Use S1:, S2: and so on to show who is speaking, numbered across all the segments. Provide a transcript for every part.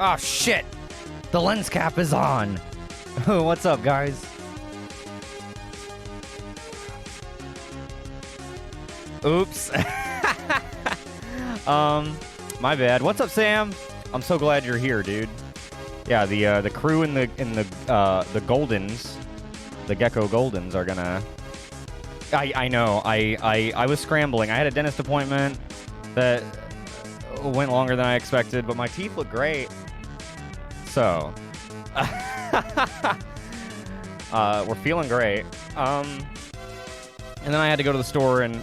S1: Oh, shit. The lens cap is on. What's up, guys? Oops. My bad. What's up, Sam? I'm so glad you're here, dude. Yeah, the crew in the Goldens, the Gecko Goldens are gonna... I know. I was scrambling. I had a dentist appointment that went longer than I expected, but my teeth look great. So, we're feeling great. And then I had to go to the store and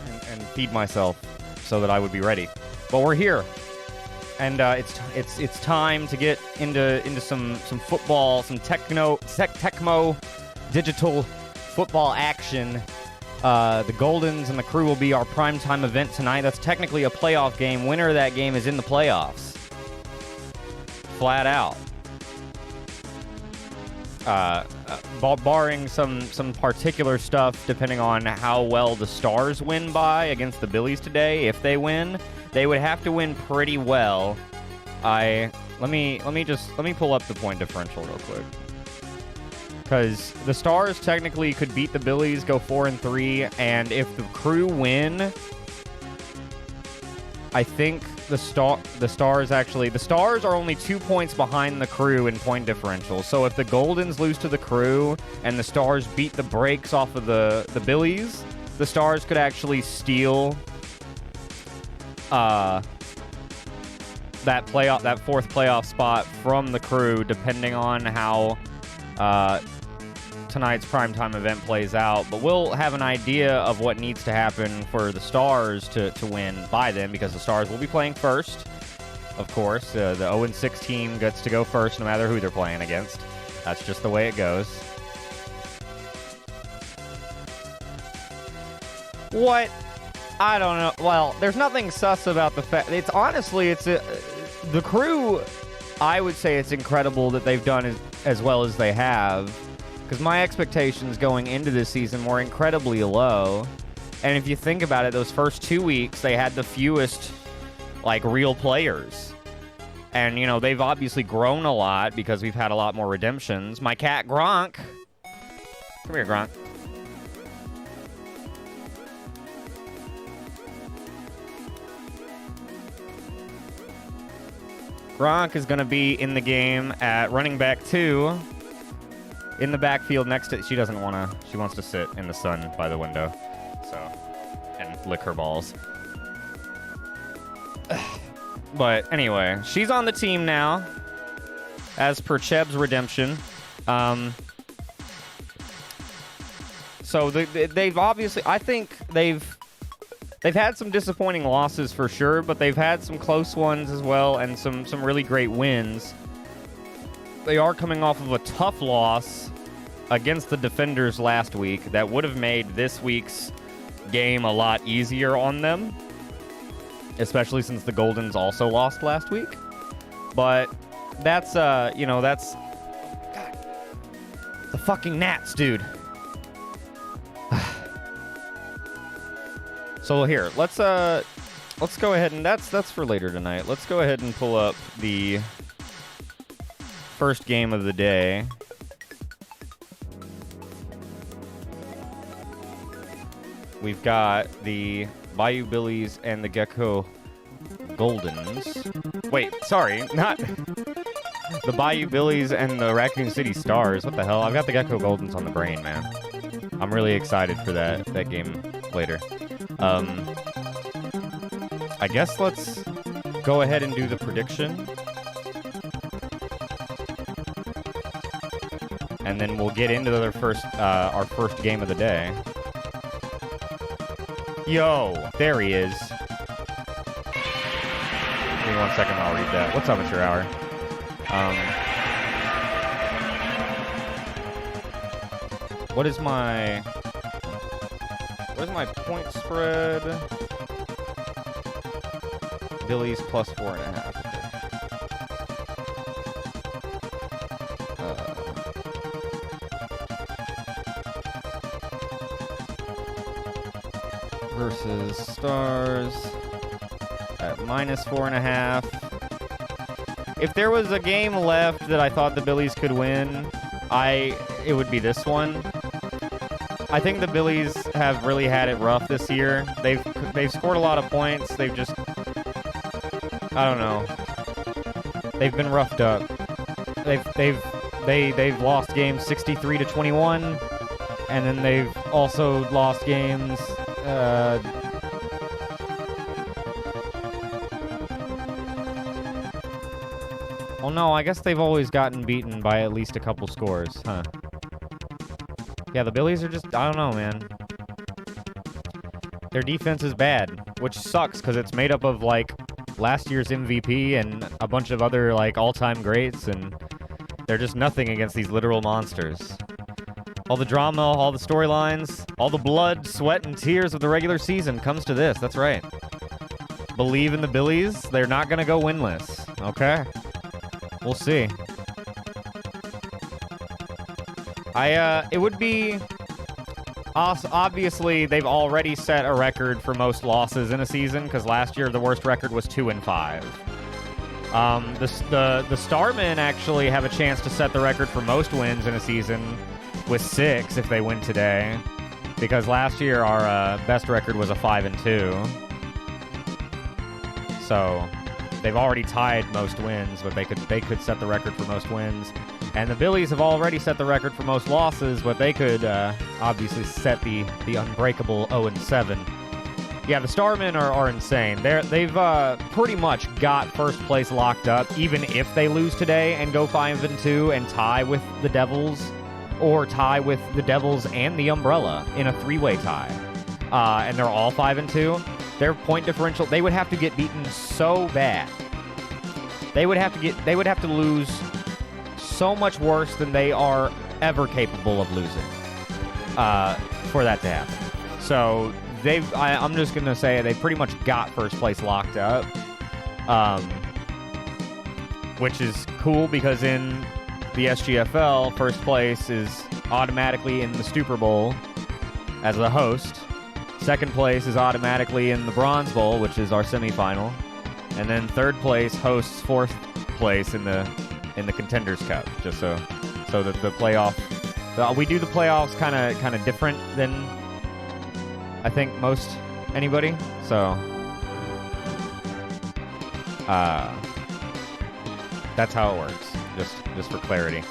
S1: feed myself so that I would be ready. But we're here, and it's time to get into some football, some Tecmo digital football action. The Goldens and the crew will be our primetime event tonight. That's technically a playoff game. Winner of that game is in the playoffs. Flat out. Barring some particular stuff, depending on how well the Stars win by against the Billies today. If they win, they would have to win pretty well. Let me pull up the point differential real quick. Because the Stars technically could beat the Billies, go 4-3, and if the crew win, I think the Stars are only 2 points behind the crew in point differential. So if the Goldens lose to the crew and the Stars beat the brakes off of the Billies, the Stars could actually steal that fourth playoff spot from the crew, depending on how tonight's primetime event plays out. But we'll have an idea of what needs to happen for the Stars to win by then, because the Stars will be playing first, of course. The 0-6 team gets to go first no matter who they're playing against. That's just the way it goes. What? I don't know. Well, there's nothing sus about the fact. It's honestly, the crew, I would say it's incredible that they've done as well as they have. Because my expectations going into this season were incredibly low. And if you think about it, those first 2 weeks, they had the fewest, real players. And, they've obviously grown a lot because we've had a lot more redemptions. My cat, Gronk. Come here, Gronk. Gronk is going to be in the game at running back 2. In the backfield next to... She doesn't want to... She wants to sit in the sun by the window. So... And lick her balls. But anyway, she's on the team now. As per Cheb's redemption. So they've obviously... I think they've had some disappointing losses for sure, but they've had some close ones as well, and some really great wins. They are coming off of a tough loss against the Defenders last week that would have made this week's game a lot easier on them, especially since the Goldens also lost last week. But that's, that's... God, the fucking gnats, dude. So here, let's go ahead and that's for later tonight. Let's go ahead and pull up the first game of the day. We've got the Bayou Billies and the Gecko Goldens. Wait, sorry, not the Bayou Billies and the Raccoon City Stars. What the hell? I've got the Gecko Goldens on the brain, man. I'm really excited for that game later. I guess let's go ahead and do the prediction. And then we'll get into our first game of the day. Yo, there he is. Give me 1 second, I'll read that. What's amateur hour? What is my point spread? Billy's plus 4.5. Versus Stars at minus 4.5. if there was a game left that I thought the Billies could win, it would be this one. I think the Billies have really had it rough this year. They've scored a lot of points. They've just, I don't know. They've been roughed up. They've lost games 63-21, and then they've also lost games. Oh no, I guess they've always gotten beaten by at least a couple scores, huh? Yeah, the Billies are just, I don't know, man. Their defense is bad, which sucks because it's made up of, like, last year's MVP and a bunch of other, like, all-time greats, and they're just nothing against these literal monsters. All the drama, all the storylines, all the blood, sweat, and tears of the regular season comes to this. That's right. Believe in the Billies. They're not going to go winless. Okay? We'll see. It would be... Obviously, they've already set a record for most losses in a season, because last year the worst record was 2-5. The Starmen actually have a chance to set the record for most wins in a season with 6 if they win today, because last year our best record was a 5-2. So they've already tied most wins, but they could set the record for most wins. And the Billies have already set the record for most losses, but they could obviously set the unbreakable 0-7. Yeah, the Starmen are insane. They've pretty much got first place locked up, even if they lose today and go 5-2 and tie with the Devils, or tie with the Devils and the Umbrella in a 3-way tie. And they're all 5-2. Their point differential, they would have to get beaten so bad. They would have to lose so much worse than they are ever capable of losing for that to happen. So I'm just going to say they pretty much got first place locked up, which is cool because in the SGFL, first place is automatically in the Super Bowl as the host. Second place is automatically in the Bronze Bowl, which is our semifinal. And then third place hosts fourth place in the Contenders Cup, just so that the playoff, we do the playoffs kind of different than I think most anybody. So that's how it works. Just for clarity.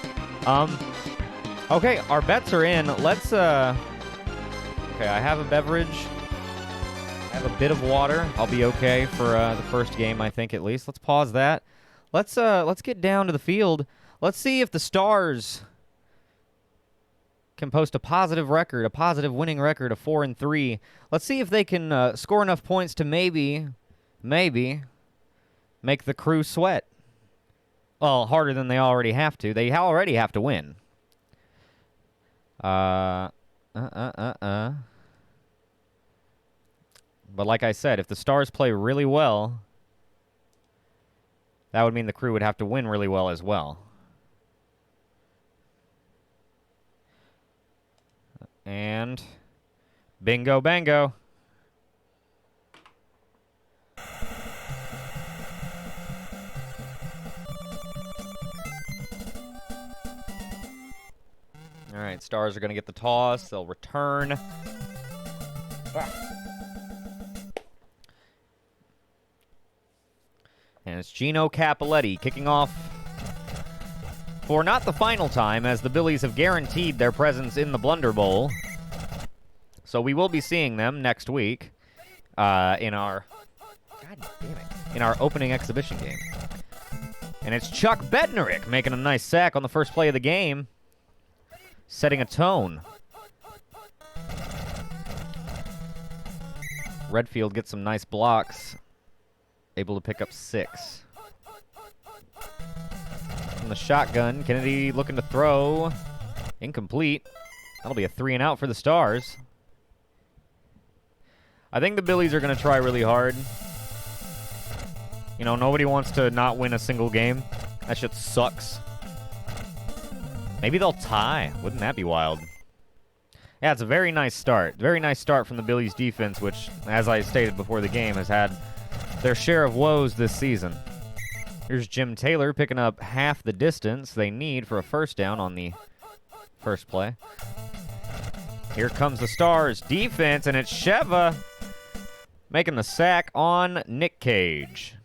S1: Okay, our bets are in. Let's okay, I have a beverage. I have a bit of water. I'll be okay for the first game, I think, at least. Let's pause that. Let's get down to the field. Let's see if the Stars can post a positive record, a positive winning record of 4-3. Let's see if they can score enough points to maybe make the Crew sweat. Well, harder than they already have to. They already have to win. But like I said, if the Stars play really well, that would mean the Crew would have to win really well as well. And bingo bango. All right, Stars are going to get the toss. They'll return. And it's Gino Cappelletti kicking off for not the final time, as the Billies have guaranteed their presence in the Blunder Bowl. So we will be seeing them next week in our opening exhibition game. And it's Chuck Bednarik making a nice sack on the first play of the game, setting a tone. Redfield gets some nice blocks, able to pick up 6. From the shotgun, Kennedy looking to throw. Incomplete. That'll be a 3-and-out for the Stars. I think the Billies are going to try really hard. You know, nobody wants to not win a single game. That shit sucks. Maybe they'll tie. Wouldn't that be wild? Yeah, it's a very nice start. Very nice start from the Billies defense, which, as I stated before the game, has had their share of woes this season. Here's Jim Taylor picking up half the distance they need for a first down on the first play. Here comes the Stars defense, and it's Sheva making the sack on Nick Cage.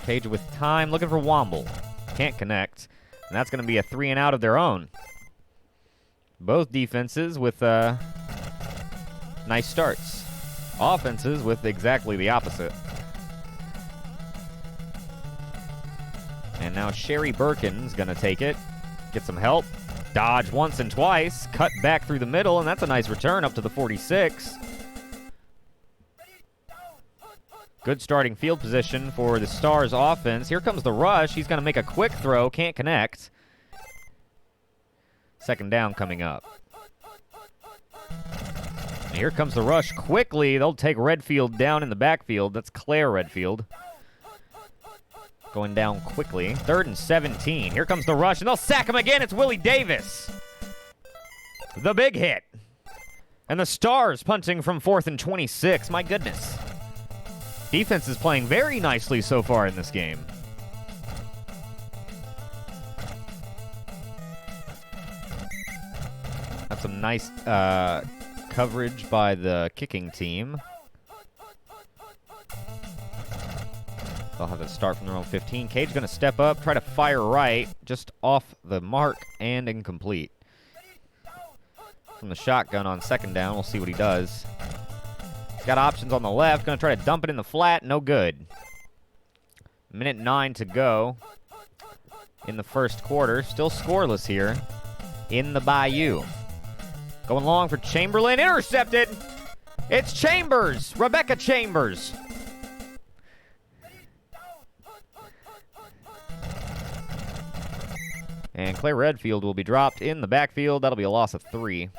S1: Cage with time, looking for Womble. Can't connect, and that's going to be a 3 and out of their own. Both defenses with nice starts. Offenses with exactly the opposite. And now Sherry Birkin's going to take it. Get some help. Dodge once and twice. Cut back through the middle, and that's a nice return up to the 46. Good starting field position for the Stars offense. Here comes the rush. He's going to make a quick throw. Can't connect. Second down coming up. And here comes the rush quickly. They'll take Redfield down in the backfield. That's Claire Redfield. Going down quickly. 3rd and 17. Here comes the rush, and they'll sack him again. It's Willie Davis. The big hit. And the Stars punting from 4th and 26. My goodness. Defense is playing very nicely so far in this game. That's some nice coverage by the kicking team. They'll have it start from their own 15. Cage going to step up, try to fire right, just off the mark and incomplete. From the shotgun on second down, we'll see what he does. He's got options on the left, going to try to dump it in the flat, no good. 1:09 to go in the first quarter. Still scoreless here in the Bayou. Going long for Chamberlain, intercepted. It's Chambers, Rebecca Chambers. And Claire Redfield will be dropped in the backfield. That'll be a loss of 3.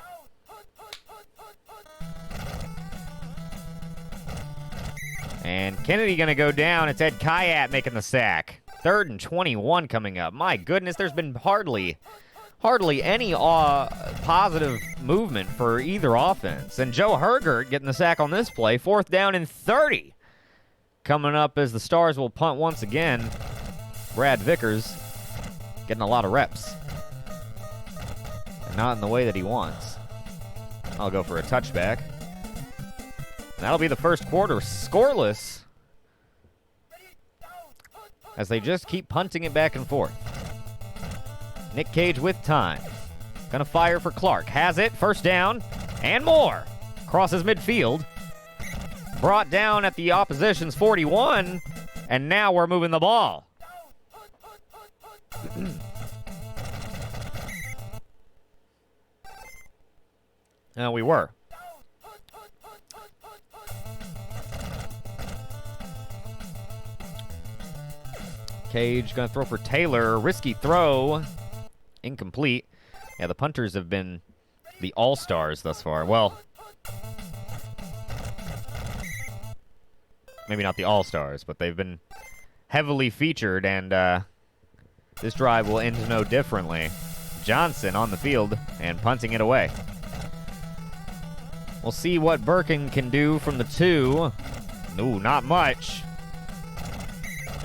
S1: And Kennedy going to go down. It's Ed Kayat making the sack. 3rd and 21 coming up. My goodness, there's been hardly any positive movement for either offense. And Joe Hergert getting the sack on this play. 4th down and 30. Coming up as the Stars will punt once again. Brad Vickers getting a lot of reps. And not in the way that he wants. I'll go for a touchback. And that'll be the first quarter scoreless as they just keep punting it back and forth. Nick Cage with time. Gonna fire for Clark. Has it. First down and more. Crosses midfield. Brought down at the opposition's 41. And now we're moving the ball. We were. Cage going to throw for Taylor. Risky throw. Incomplete. Yeah, the punters have been the all-stars thus far. Well, maybe not the all-stars, but they've been heavily featured, and this drive will end no differently. Johnson on the field and punting it away. We'll see what Birkin can do from the 2. No, not much.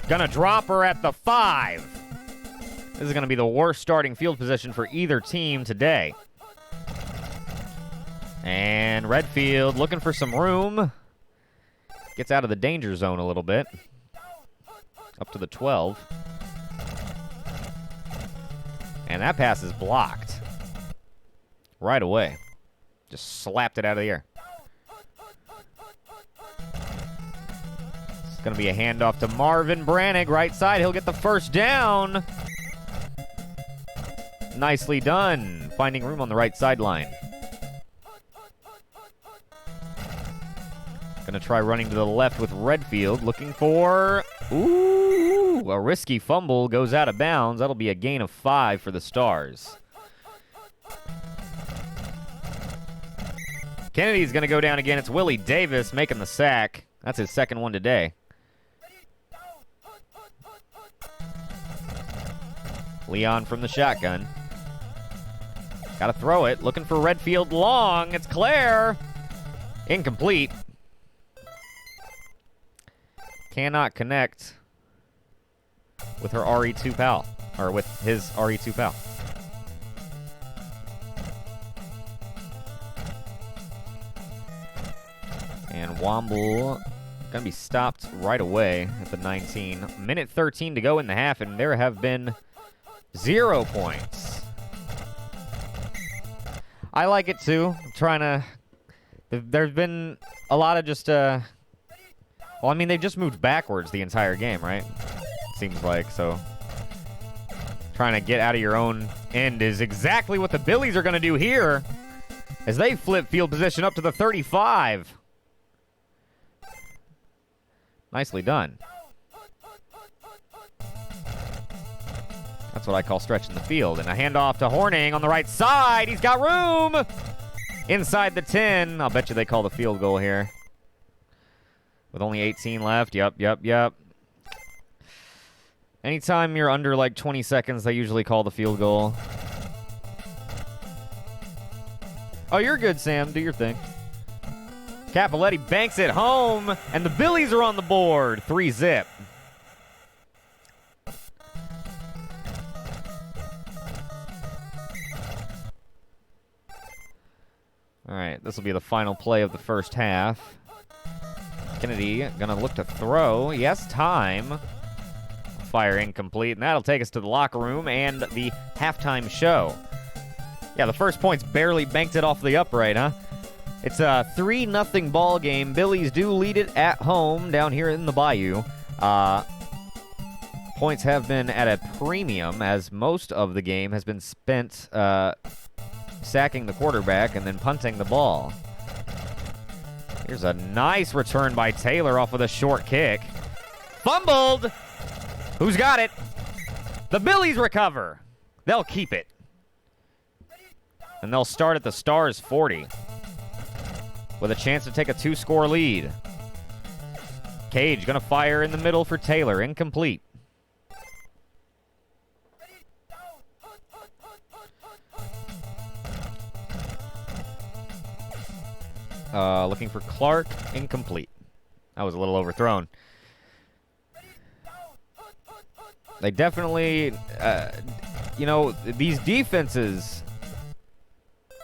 S1: Gonna drop her at the 5. This is gonna be the worst starting field position for either team today. And Redfield looking for some room. Gets out of the danger zone a little bit. Up to the 12. And that pass is blocked. Right away. Just slapped it out of the air. It's going to be a handoff to Marvin Brannig, right side. He'll get the first down. Nicely done. Finding room on the right sideline. Going to try running to the left with Redfield. Looking for... Ooh! A risky fumble goes out of bounds. That'll be a gain of 5 for the Stars. Kennedy's going to go down again. It's Willie Davis making the sack. That's his second one today. Leon from the shotgun. Got to throw it. Looking for Redfield long. It's Claire. Incomplete. cannot connect with her RE2 pal, or with his RE2 pal. And Womble going to be stopped right away at the 19. Minute 13 to go in the half, and there have been 0 points. I like it, too. I'm trying to... There's been a lot of just... Well, I mean, they've just moved backwards the entire game, right? Seems like, so... Trying to get out of your own end is exactly what the Billies are going to do here, as they flip field position up to the 35. Nicely done. That's what I call stretching the field. And a handoff to Horning on the right side. He's got room inside the 10. I'll bet you they call the field goal here. With only 18 left. Yep. Anytime you're under like 20 seconds, they usually call the field goal. Oh, you're good, Sam. Do your thing. Capoletti banks it home, and the Billies are on the board. 3-zip. All right, this will be the final play of the first half. Kennedy gonna look to throw. Yes, time. Fire incomplete, and that'll take us to the locker room and the halftime show. Yeah, the first point's barely banked it off the upright, huh? It's a 3-0 ball game. Billies do lead it at home down here in the Bayou. Points have been at a premium, as most of the game has been spent sacking the quarterback and then punting the ball. Here's a nice return by Taylor off with a short kick. Fumbled! Who's got it? The Billies recover. They'll keep it. And they'll start at the Stars 40. With a chance to take a 2-score lead. Cage gonna fire in the middle for Taylor. Incomplete. Looking for Clark. Incomplete. That was a little overthrown. They definitely, you know, these defenses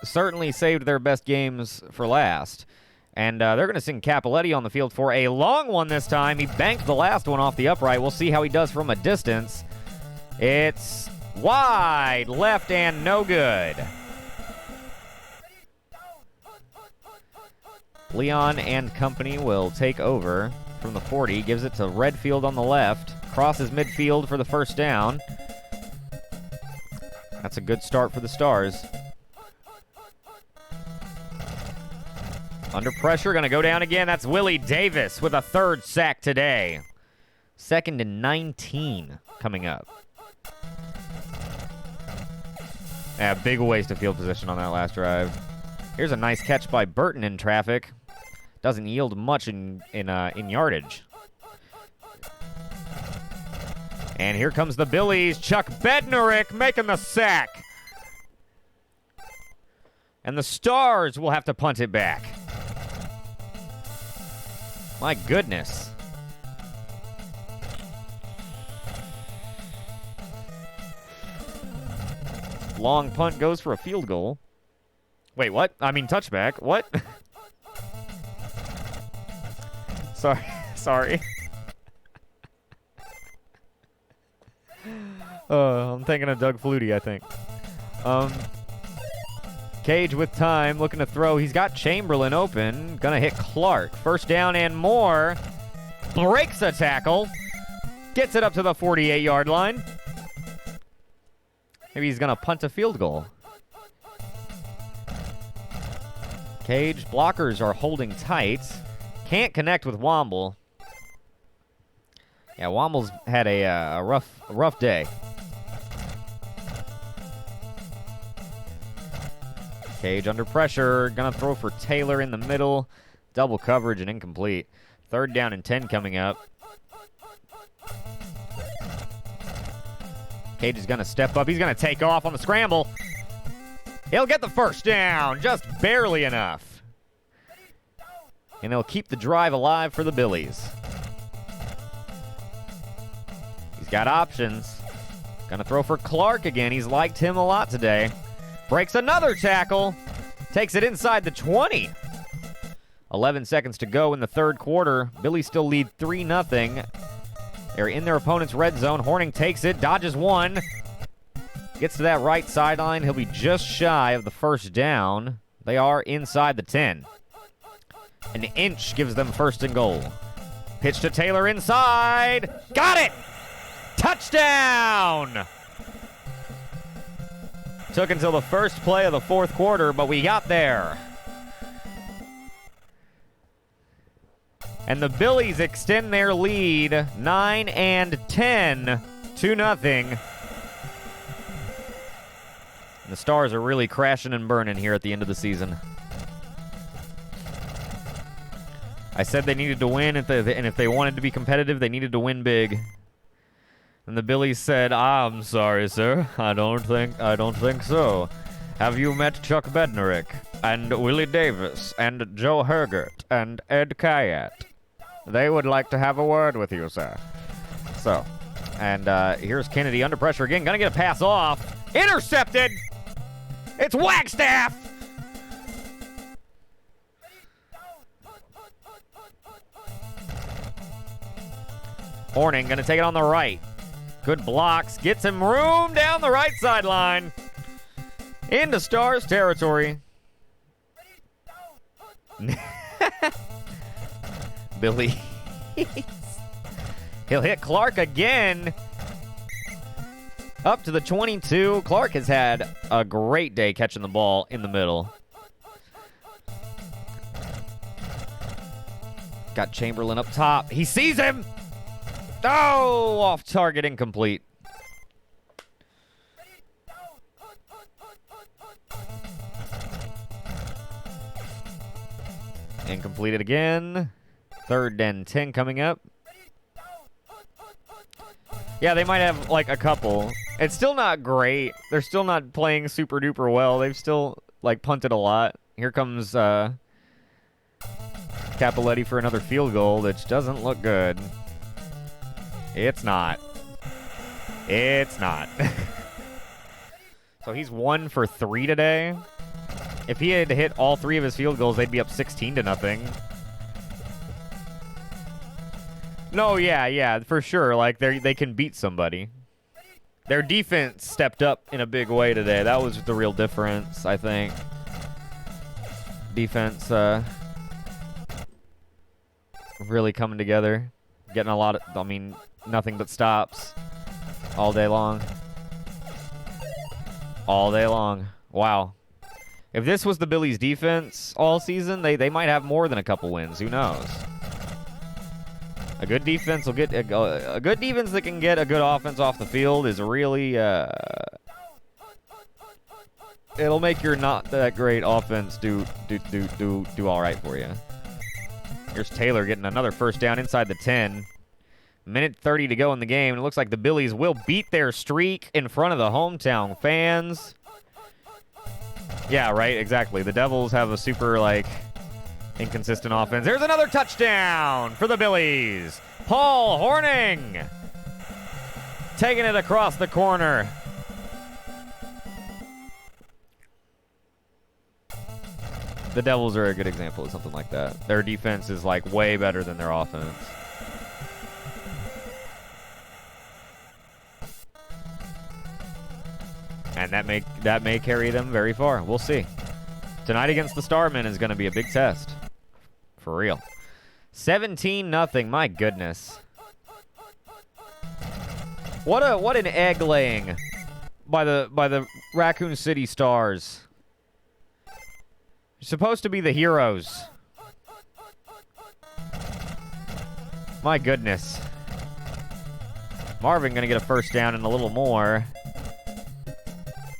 S1: certainly saved their best games for last. And they're going to send Capoletti on the field for a long one this time. He banked the last one off the upright. We'll see how he does from a distance. It's wide, left, and no good. Leon and company will take over from the 40. Gives it to Redfield on the left. Crosses midfield for the first down. That's a good start for the Stars. Under pressure, going to go down again. That's Willie Davis with a 3rd sack today. 2nd and 19 coming up. Yeah, big waste of field position on that last drive. Here's a nice catch by Burton in traffic. Doesn't yield much in yardage. And here comes the Billies. Chuck Bednarik making the sack. And the Stars will have to punt it back. My goodness. Long punt goes for a field goal. Wait, what? I mean, touchback. What? Sorry. I'm thinking of Doug Flutie, I think. Cage with time, looking to throw. He's got Chamberlain open. Gonna hit Clark. First down and more. Breaks a tackle. Gets it up to the 48-yard line. Maybe he's gonna punt a field goal. Cage, blockers are holding tight. Can't connect with Womble. Yeah, Womble's had a rough day. Cage under pressure. Gonna throw for Taylor in the middle. Double coverage and incomplete. 3rd down and 10 coming up. Cage is gonna step up. He's gonna take off on the scramble. He'll get the first down. Just barely enough. And he'll keep the drive alive for the Billies. Got options. Gonna throw for Clark again. He's liked him a lot today. Breaks another tackle. Takes it inside the 20. 11 seconds to go in the third quarter. Billy still lead 3-0. They're in their opponent's red zone. Horning takes it, dodges one. Gets to that right sideline. He'll be just shy of the first down. They are inside the 10. An inch gives them first and goal. Pitch to Taylor inside. Got it! Touchdown! Took until the first play of the fourth quarter, but we got there. And the Billies extend their lead 9-10, 2-0. The Stars are really crashing and burning here at the end of the season. I said they needed to win, and if they wanted to be competitive, they needed to win big. And the Billies said, "I'm sorry, sir. I don't think so. Have you met Chuck Bednarik and Willie Davis and Joe Hergert and Ed Kayat? They would like to have a word with you, sir." So, and here's Kennedy under pressure again. Gonna get a pass off. Intercepted! It's Wagstaff! Horning gonna take it on the right. Good blocks. Gets him room down the right sideline. Into Stars territory. Billy. He'll hit Clark again. Up to the 22. Clark has had a great day catching the ball in the middle. Got Chamberlain up top. He sees him. Oh, off target, incomplete. Incompleted again. 3rd and 10 coming up. Yeah, they might have like a couple. It's still not great. They're still not playing super duper well. They've still like punted a lot. Here comes Capoletti for another field goal, which doesn't look good. It's not. It's not. So he's 1 for 3 today. If he had hit all 3 of his field goals, they'd be up 16-0. No, yeah, for sure. Like they can beat somebody. Their defense stepped up in a big way today. That was the real difference, I think. Defense really coming together. Getting a lot of, I mean, nothing but stops all day long. All day long. Wow. If this was the Billies' defense all season, they might have more than a couple wins. Who knows? A good defense will get a good defense that can get a good offense off the field is really it'll make your not that great offense do all right for you. Here's Taylor getting another first down inside the 10. Minute 30 to go in the game. It looks like the Billies will beat their streak in front of the hometown fans. Yeah, right, exactly. The Devils have a super, like, inconsistent offense. There's another touchdown for the Billies. Paul Horning taking it across the corner. The Devils are a good example of something like that. Their defense is, like, way better than their offense. And that may carry them very far. We'll see. Tonight against the Starmen is going to be a big test. For real. 17-0. My goodness. What an egg laying by the Raccoon City Stars. You're supposed to be the heroes. My goodness. Marvin going to get a first down and a little more.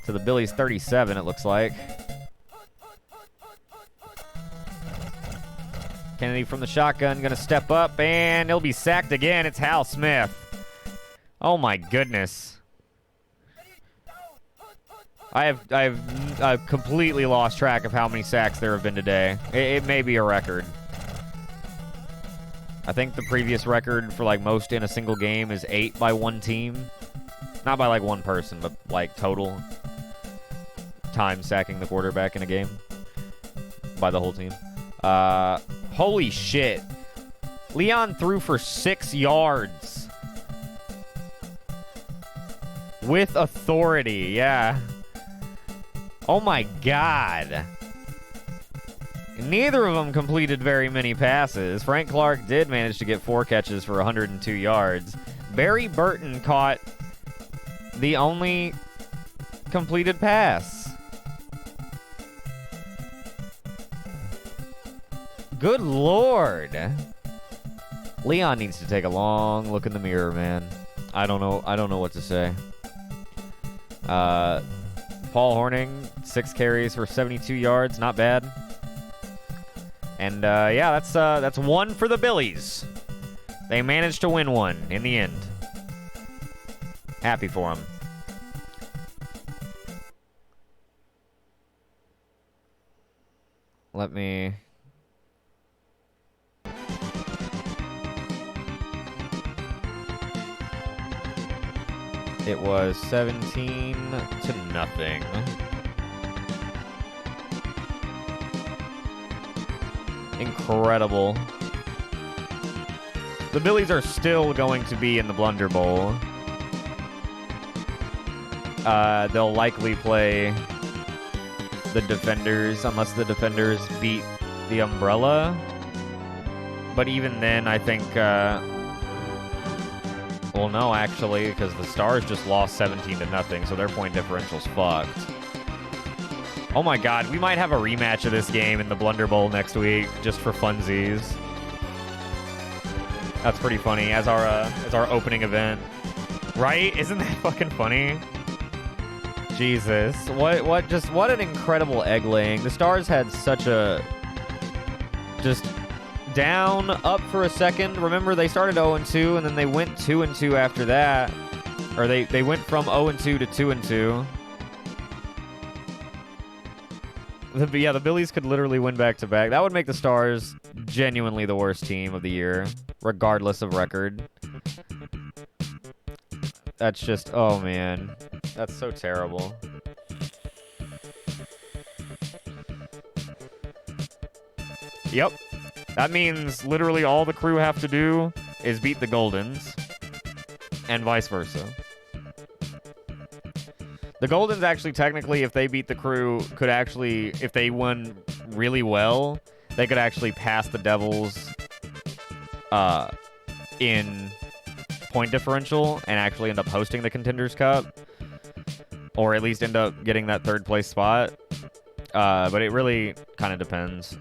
S1: To the Billies 37, it looks like. Kennedy from the shotgun, going to step up, and he'll be sacked again. It's Hal Smith. Oh my goodness. I've completely lost track of how many sacks there have been today. It may be a record. I think the previous record for, like, most in a single game is 8 by one team. Not by, like, one person, but, like, total time sacking the quarterback in a game by the whole team. Holy shit. Leon threw for 6 yards. With authority, yeah. Oh my god. Neither of them completed very many passes. Frank Clark did manage to get 4 catches for 102 yards. Barry Burton caught the only completed pass. Good lord. Leon needs to take a long look in the mirror, man. I don't know what to say. Paul Horning, 6 carries for 72 yards, not bad. And yeah, that's one for the Billies. They managed to win one in the end. Happy for them. Let me... It was 17-0. Incredible. The Billies are still going to be in the Blunder Bowl. They'll likely play the Defenders, unless the Defenders beat the Umbrella. But even then, I think... well, no, actually, because the Stars just lost 17-0, so their point differential's fucked. Oh my god, we might have a rematch of this game in the Blunder Bowl next week, just for funsies. That's pretty funny, as our opening event. Right? Isn't that fucking funny? Jesus. What an incredible egg laying. The Stars had such a... just... down, up for a second. Remember, they started 0-2, and then they went 2-2 after that. Or they went from 0-2 to 2-2. Yeah, the Billies could literally win back-to-back. That would make the Stars genuinely the worst team of the year, regardless of record. That's just... oh, man. That's so terrible. Yep. That means literally all the crew have to do is beat the Goldens, and vice versa. The Goldens actually, technically, if they beat the crew, could actually, if they won really well, they could actually pass the Devils in point differential and actually end up hosting the Contenders Cup, or at least end up getting that third place spot. But it really kind of depends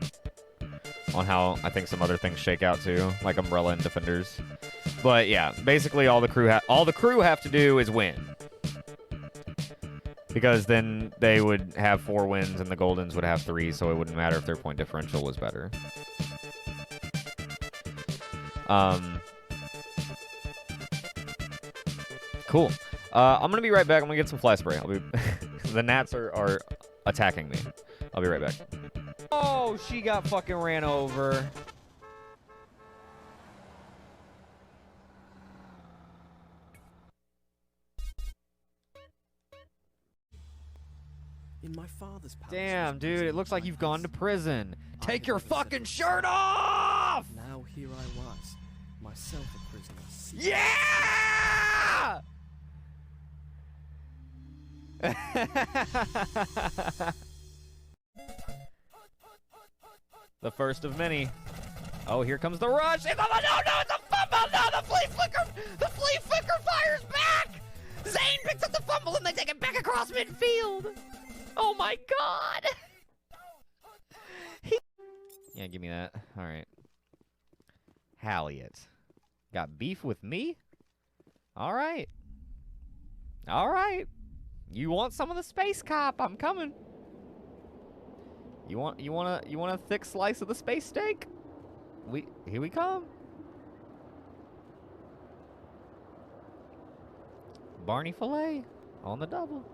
S1: on how I think some other things shake out too, like Umbrella and Defenders. But yeah, basically all the crew have to do is win, because then they would have 4 wins and the Goldens would have 3, so it wouldn't matter if their point differential was better. Cool. I'm gonna be right back. I'm gonna get some fly spray. The gnats are attacking me. I'll be right back. Oh, she got fucking ran over.
S2: In my father's palace.
S1: Damn, dude, it looks like you've gone to prison. Take your fucking shirt off!
S2: Now here I was, myself a prisoner.
S1: Yeah! The first of many. Oh, here comes the rush. It's, oh, no, it's a fumble. No, the flea flicker fires back. Zane picks up the fumble and they take it back across midfield. Oh my god. Yeah, give me that. All right. Halliot. Got beef with me? All right. All right. You want some of the space cop? I'm coming. You want a thick slice of the space steak? Here we come. Barney filet on the double.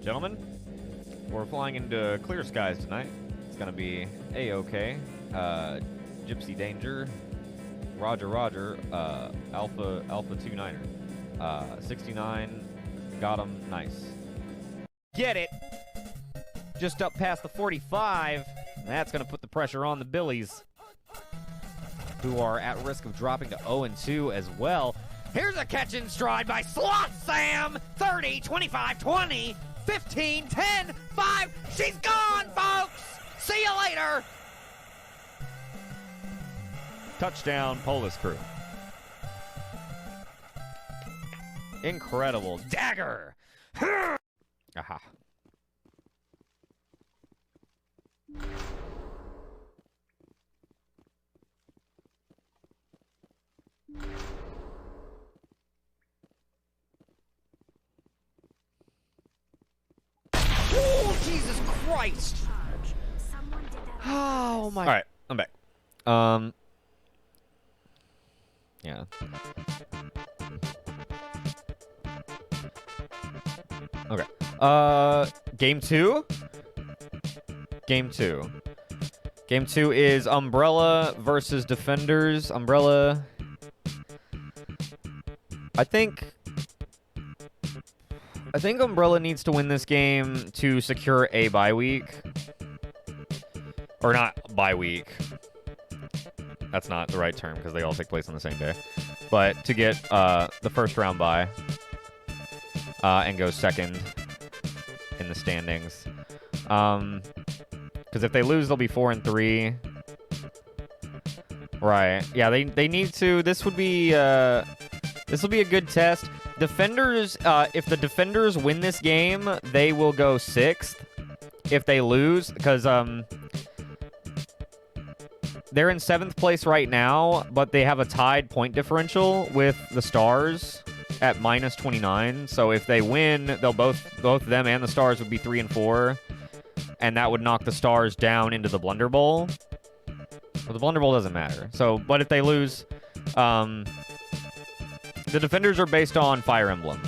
S1: Gentlemen, we're flying into clear skies tonight. It's gonna be A-OK. Gypsy Danger Roger, Roger. Alpha 29er. 69. Got him. Nice. Get it. Just up past the 45. That's going to put the pressure on the Billies, who are at risk of dropping to 0-2 as well. Here's a catch in stride by Sloth Sam. 30, 25, 20, 15, 10, 5. She's gone, folks. See you later. Touchdown, Polis crew. Incredible. Dagger. Aha. Oh, Jesus Christ. Oh, my. All right, I'm back. Yeah. Okay. Game 2? Game 2. Game 2 is Umbrella versus Defenders. Umbrella. I think Umbrella needs to win this game to secure a bye week. Or not bye week. That's not the right term because they all take place on the same day. But to get the first round bye and go second in the standings. Because if they lose, they'll be 4-3. Right. Yeah, they need to. This will be a good test. Defenders, if the Defenders win this game, they will go 6th. If they lose, because they're in 7th place right now, but they have a tied point differential with the Stars at -29. So if they win, they'll both them and the Stars would be 3 and 4, and that would knock the Stars down into the Blunder Bowl. Well, the Blunder Bowl doesn't matter. So, but if they lose, the Defenders are based on Fire Emblem.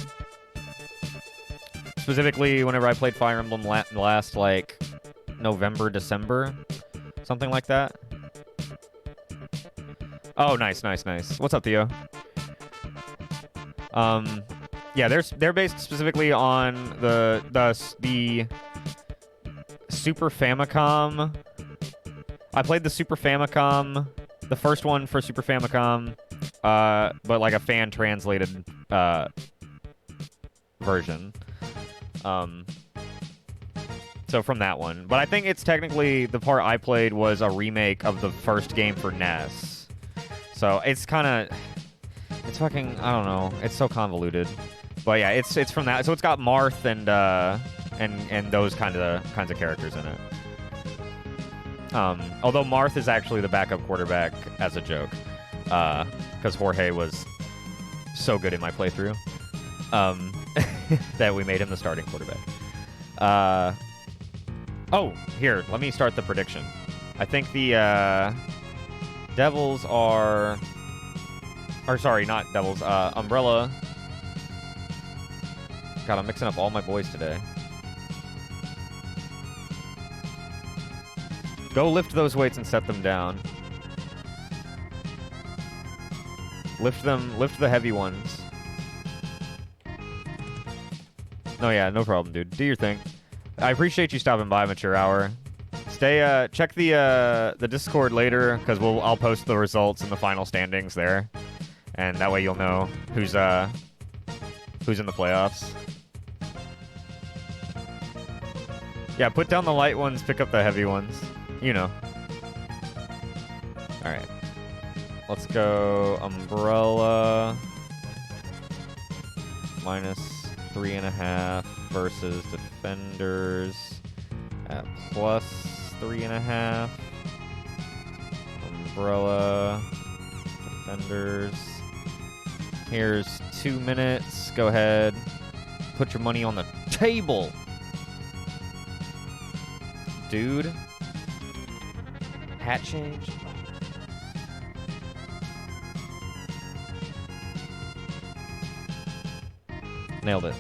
S1: Specifically, whenever I played Fire Emblem last, like, November, December, something like that. Oh, nice. What's up, Theo? Yeah, they're based specifically on the Super Famicom. I played the Super Famicom, the first one for Super Famicom, but like a fan-translated version. So from that one. But I think it's technically, the part I played was a remake of the first game for NES. So it's kind of, it's fucking, I don't know. It's so convoluted. But yeah, it's from that. So it's got Marth and those kinds of characters in it. Although Marth is actually the backup quarterback as a joke, because Jorge was so good in my playthrough, that we made him the starting quarterback. Oh, here, let me start the prediction. I think the Devils are, or sorry, not Devils, Umbrella. God, I'm mixing up all my boys today. Go lift those weights and set them down. Lift the heavy ones. Oh yeah, no problem, dude. Do your thing. I appreciate you stopping by, Mature Hour. Stay, check the Discord later, because I'll post the results and the final standings there. And that way you'll know who's in the playoffs. Yeah, put down the light ones, pick up the heavy ones. You know. Alright. Let's go Umbrella. -3.5 versus Defenders at +3.5. Umbrella. Defenders. Here's 2 minutes. Go ahead. Put your money on the table. Dude. Hat change. Nailed it.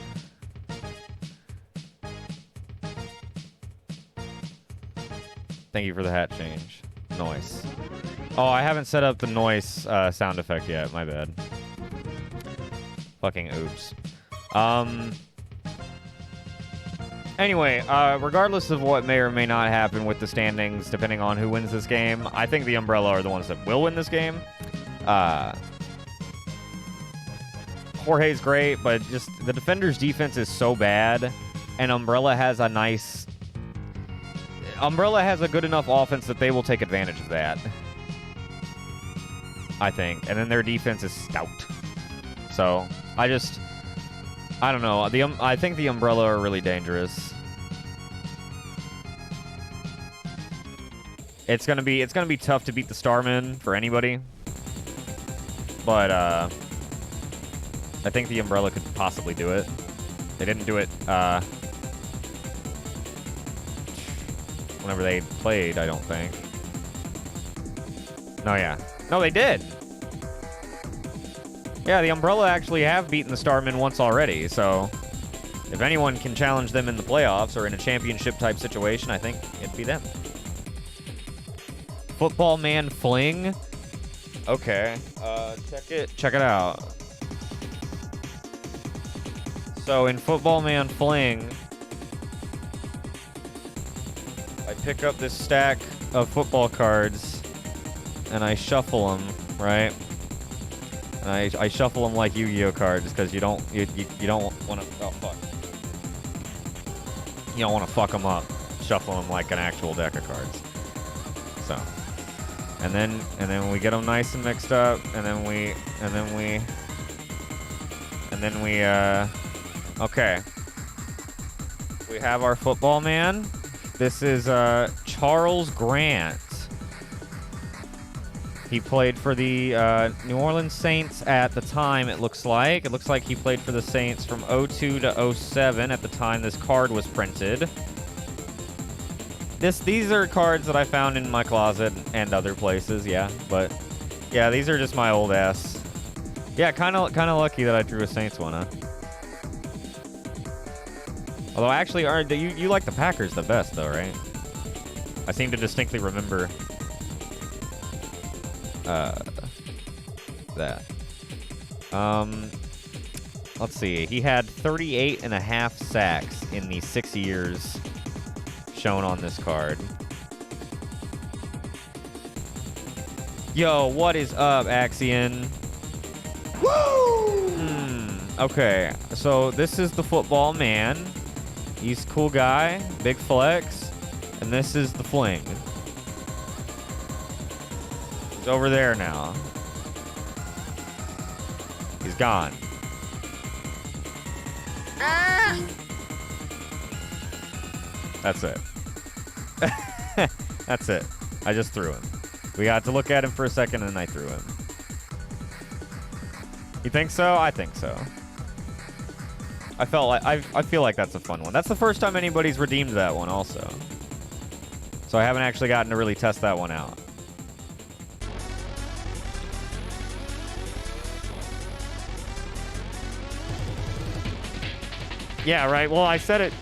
S1: Thank you for the hat change. Nice. Oh, I haven't set up the noise sound effect yet. My bad. Fucking oops. Anyway, regardless of what may or may not happen with the standings, depending on who wins this game, I think the Umbrella are the ones that will win this game. Jorge's great, but just the Defenders' defense is so bad, and Umbrella has a nice... Umbrella has a good enough offense that they will take advantage of that, I think. And then their defense is stout. So, I don't know. I think the Umbrella are really dangerous. It's gonna be tough to beat the Starmen for anybody. But I think the Umbrella could possibly do it. They didn't do it whenever they played, I don't think. No, yeah. No, they did. Yeah, the Umbrella actually have beaten the Starmen once already, so if anyone can challenge them in the playoffs or in a championship-type situation, I think it'd be them. Football Man Fling? Okay. Check it out. So in Football Man Fling, I pick up this stack of football cards and I shuffle them, right? And I shuffle them like Yu-Gi-Oh cards because you don't want to you don't want to fuck them up, shuffle them like an actual deck of cards. So, and then we get them nice and mixed up, and then we okay. We have our football man. This is Charles Grant. He played for the New Orleans Saints at the time, it looks like. It looks like he played for the Saints from 02 to 07 at the time this card was printed. These are cards that I found in my closet and other places, yeah. But, yeah, these are just my old ass. Yeah, kind of lucky that I drew a Saints one, huh? Although, actually, you like the Packers the best, though, right? I seem to distinctly remember that. Let's see. He had 38.5 sacks in the 6 years shown on this card. Yo, what is up, Axion? Woo! Okay, so this is the football man. He's a cool guy, big flex, and this is the fling. He's over there now. He's gone. Ah! That's it. That's it. I just threw him. We got to look at him for a second, and I threw him. You think so? I think so. I feel like that's a fun one. That's the first time anybody's redeemed that one also. So I haven't actually gotten to really test that one out. Yeah, right. Well, I set it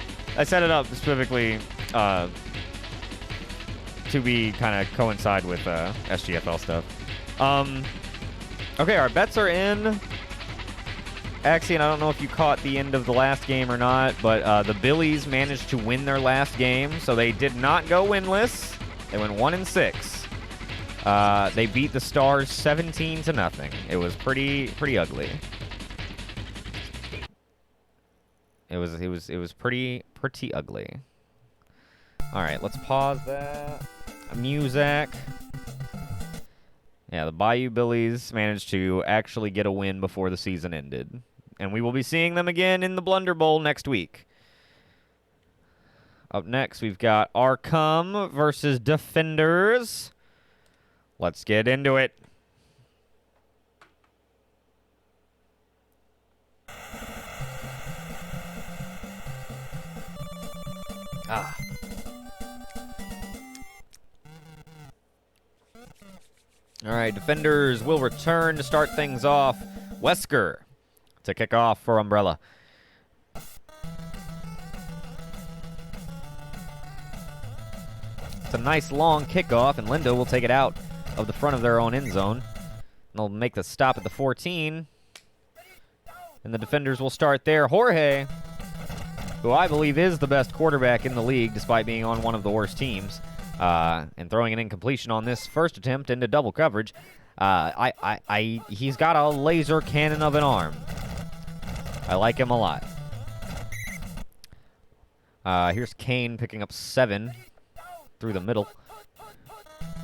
S1: up specifically to be kind of coincide with SGFL stuff. Okay, our bets are in. Axion, I don't know if you caught the end of the last game or not, but the Billies managed to win their last game, so they did not go winless. They went 1-6. They beat the Stars 17-0. It was pretty ugly. It was pretty ugly. All right, let's pause that. Music. Yeah, the Bayou Billies managed to actually get a win before the season ended. And we will be seeing them again in the Blunder Bowl next week. Up next, we've got RCUM versus Defenders. Let's get into it. Ah. All right, Defenders will return to start things off. Wesker to kick off for Umbrella. It's a nice long kickoff, and Lindo will take it out of the front of their own end zone. And they'll make the stop at the 14. And the defenders will start there. Jorge, who I believe is the best quarterback in the league, despite being on one of the worst teams, and throwing an incompletion on this first attempt into double coverage. He's got a laser cannon of an arm. I like him a lot. Here's Kane picking up 7 through the middle.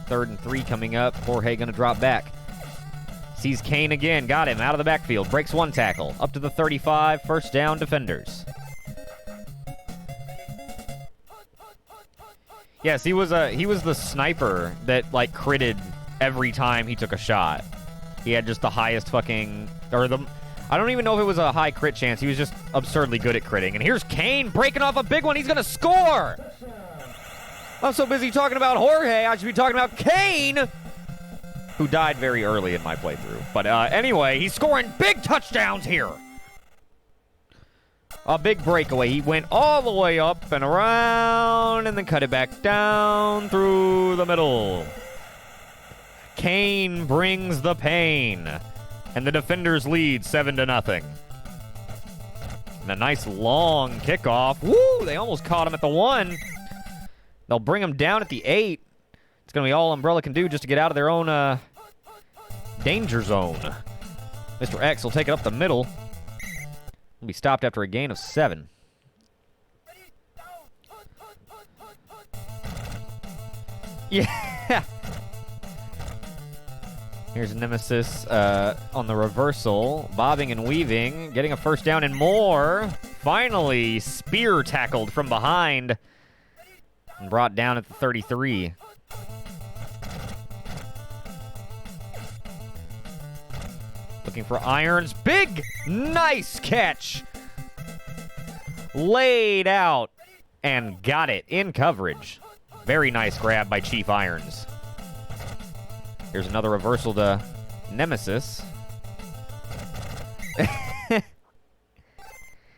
S1: 3rd and 3 coming up. Jorge gonna drop back. Sees Kane again. Got him out of the backfield. Breaks 1 tackle. Up to the 35. First down, defenders. Yes, he was the sniper that like critted every time he took a shot. He had just the highest fucking I don't even know if it was a high crit chance. He was just absurdly good at critting. And here's Kane breaking off a big one. He's gonna score. I'm so busy talking about Jorge, I should be talking about Kane, who died very early in my playthrough. But anyway, he's scoring big touchdowns here. A big breakaway. He went all the way up and around and then cut it back down through the middle. Kane brings the pain. And the defenders lead 7-0. And a nice long kickoff. Woo! They almost caught him at the 1. They'll bring him down at the 8. It's going to be all Umbrella can do just to get out of their own danger zone. Mr. X will take it up the middle. Will be stopped after a gain of 7. Yeah. Here's Nemesis on the reversal, bobbing and weaving, getting a first down and more. Finally, spear tackled from behind and brought down at the 33. Looking for Irons. Big, nice catch. Laid out and got it in coverage. Very nice grab by Chief Irons. Here's another reversal to Nemesis.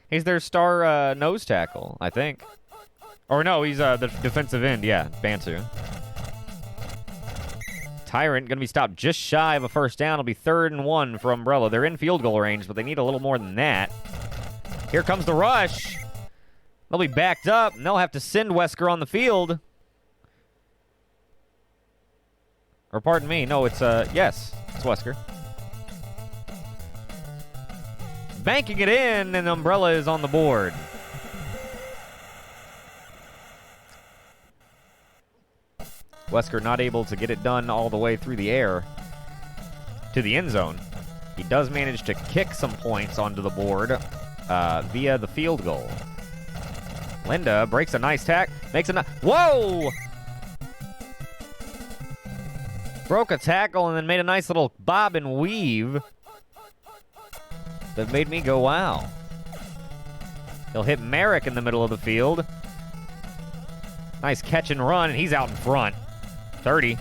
S1: He's their star nose tackle, I think. Or no, he's the defensive end. Yeah, Bantu. Tyrant going to be stopped just shy of a first down. It'll be 3rd and 1 for Umbrella. They're in field goal range, but they need a little more than that. Here comes the rush. They'll be backed up, and they'll have to send Wesker on the field. Or pardon me, no, it's, yes, it's Wesker. Banking it in, and Umbrella is on the board. Wesker not able to get it done all the way through the air to the end zone. He does manage to kick some points onto the board via the field goal. Linda breaks a nice tack, makes a whoa! Broke a tackle and then made a nice little bob and weave that made me go, wow. He'll hit Merrick in the middle of the field. Nice catch and run, and he's out in front. 30.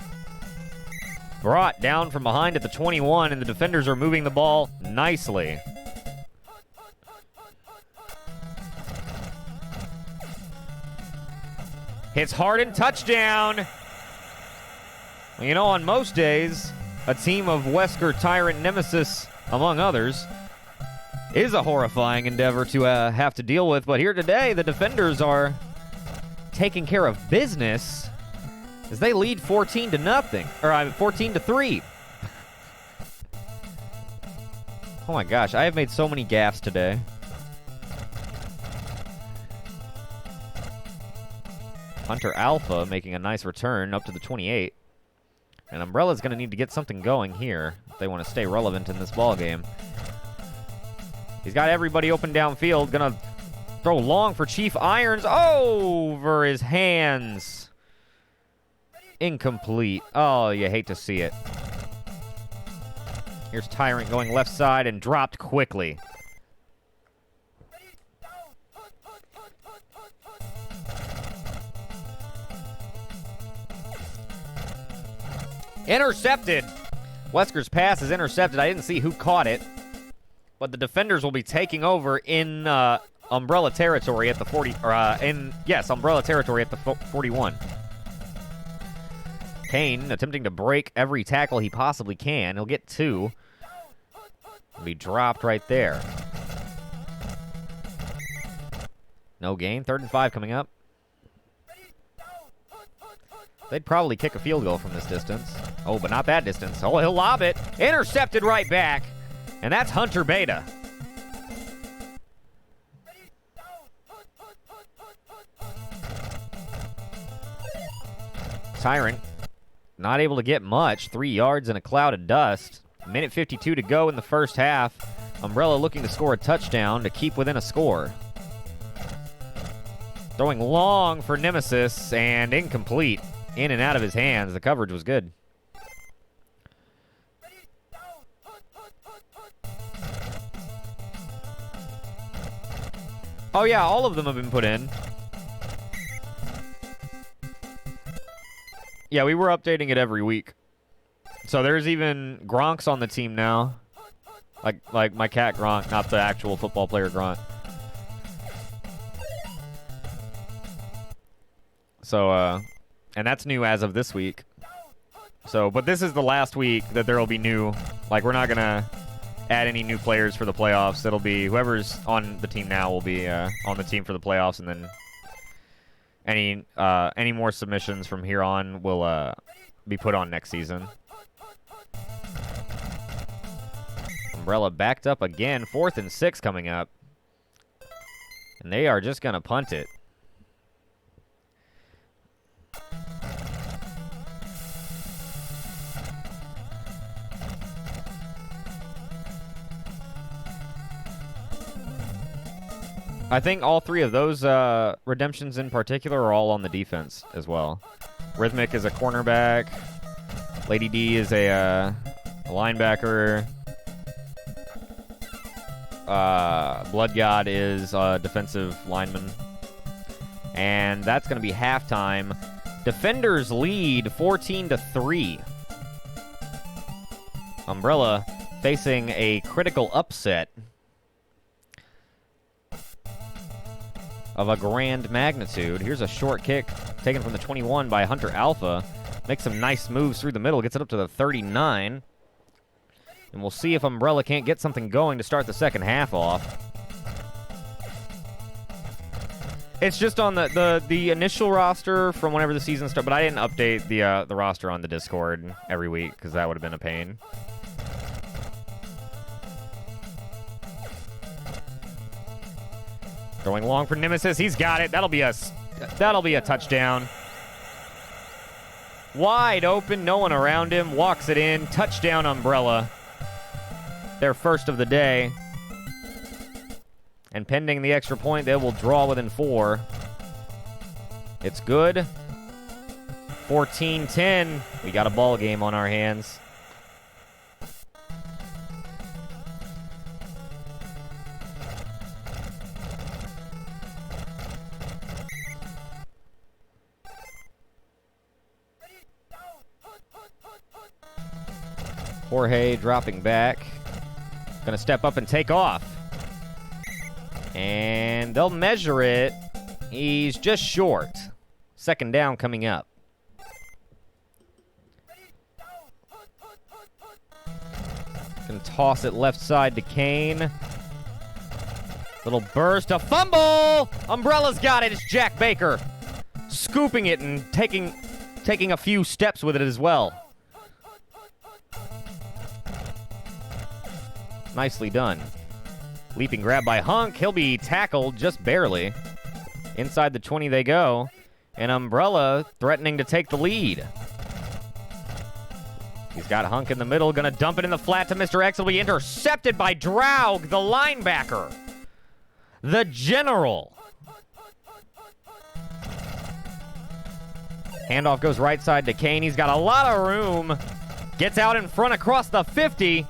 S1: Brought down from behind at the 21, and the defenders are moving the ball nicely. Hits hard and touchdown. Well, you know, on most days, a team of Wesker, Tyrant, Nemesis, among others, is a horrifying endeavor to have to deal with. But here today, the defenders are taking care of business as they lead 14-0, or 14-3. Oh my gosh, I have made so many gaffes today. Hunter Alpha making a nice return up to the 28. And Umbrella's going to need to get something going here if they want to stay relevant in this ball game. He's got everybody open downfield. Going to throw long for Chief Irons. Over his hands. Incomplete. Oh, you hate to see it. Here's Tyrant going left side and dropped quickly. Intercepted. Wesker's pass is intercepted. I didn't see who caught it. But the defenders will be taking over in Umbrella territory at the 40, or Umbrella territory at the 41. Kane attempting to break every tackle he possibly can. He'll get 2. He'll be dropped right there. No gain. 3rd and 5 coming up. They'd probably kick a field goal from this distance. Oh, but not that distance. Oh, he'll lob it. Intercepted right back. And that's Hunter Beta. Tyrant, not able to get much. 3 yards in a cloud of dust. Minute 52 to go in the first half. Umbrella looking to score a touchdown to keep within a score. Throwing long for Nemesis and incomplete. In and out of his hands. The coverage was good. Oh yeah, all of them have been put in. Yeah, we were updating it every week. So there's even Gronk's on the team now. Like my cat Gronk, not the actual football player Gronk. So, and that's new as of this week. So, but this is the last week that there will be new. Like, we're not going to add any new players for the playoffs. It'll be whoever's on the team now will be on the team for the playoffs, and then any more submissions from here on will be put on next season. Umbrella backed up again. 4th and 6 coming up. And they are just going to punt it. I think all 3 of those redemptions in particular are all on the defense as well. Rhythmic is a cornerback. Lady D is a linebacker. Blood God is a defensive lineman. And that's going to be halftime. Defenders lead 14-3. Umbrella facing a critical upset of a grand magnitude. Here's a short kick taken from the 21 by Hunter Alpha. Makes some nice moves through the middle. Gets it up to the 39. And we'll see if Umbrella can't get something going to start the second half off. It's just on the initial roster from whenever the season started, but I didn't update the roster on the Discord every week because that would have been a pain. Going long for Nemesis. He's got it. That'll be a touchdown. Wide open. No one around him. Walks it in. Touchdown Umbrella. Their first of the day. And pending the extra point, they will draw within 4. It's good. 14-10. We got a ball game on our hands. Jorge dropping back. Gonna step up and take off. And they'll measure it. He's just short. Second down coming up. Gonna toss it left side to Kane. Little burst, a fumble! Umbrella's got it. It's Jack Baker. Scooping it and taking a few steps with it as well. Nicely done. Leaping grab by Hunk. He'll be tackled just barely. Inside the 20 they go. And Umbrella threatening to take the lead. He's got Hunk in the middle. Going to dump it in the flat to Mr. X. Will be intercepted by Draug, the linebacker. The general. Handoff goes right side to Kane. He's got a lot of room. Gets out in front across the 50.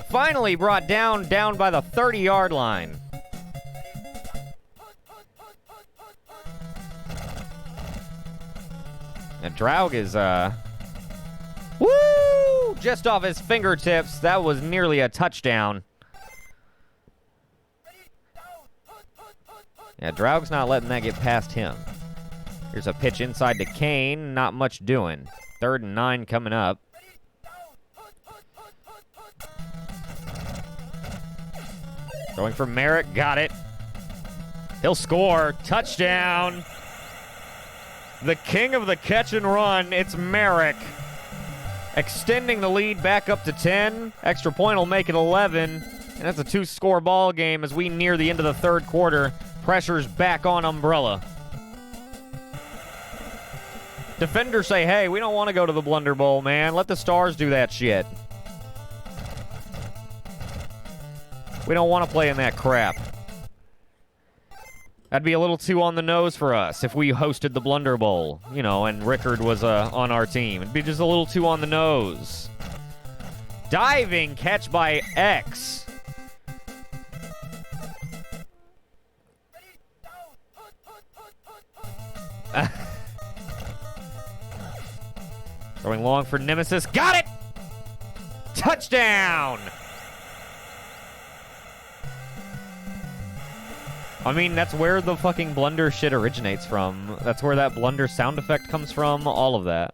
S1: Finally brought down by the 30-yard line. And Draug is, woo! Just off his fingertips. That was nearly a touchdown. Yeah, Draug's not letting that get past him. Here's a pitch inside to Kane. Not much doing. 3rd and 9 coming up. Going for Merrick. Got it. He'll score. Touchdown. The king of the catch and run. It's Merrick. Extending the lead back up to 10. Extra point will make it 11. And that's a 2-score ball game as we near the end of the 3rd quarter. Pressure's back on Umbrella. Defenders say, hey, we don't want to go to the Blunder Bowl, man. Let the Stars do that shit. We don't want to play in that crap. That'd be a little too on the nose for us if we hosted the Blunder Bowl, you know, and Rickard was on our team. It'd be just a little too on the nose. Diving catch by X. Throwing long for Nemesis. Got it! Touchdown! I mean, that's where the fucking blunder shit originates from. That's where that blunder sound effect comes from. All of that.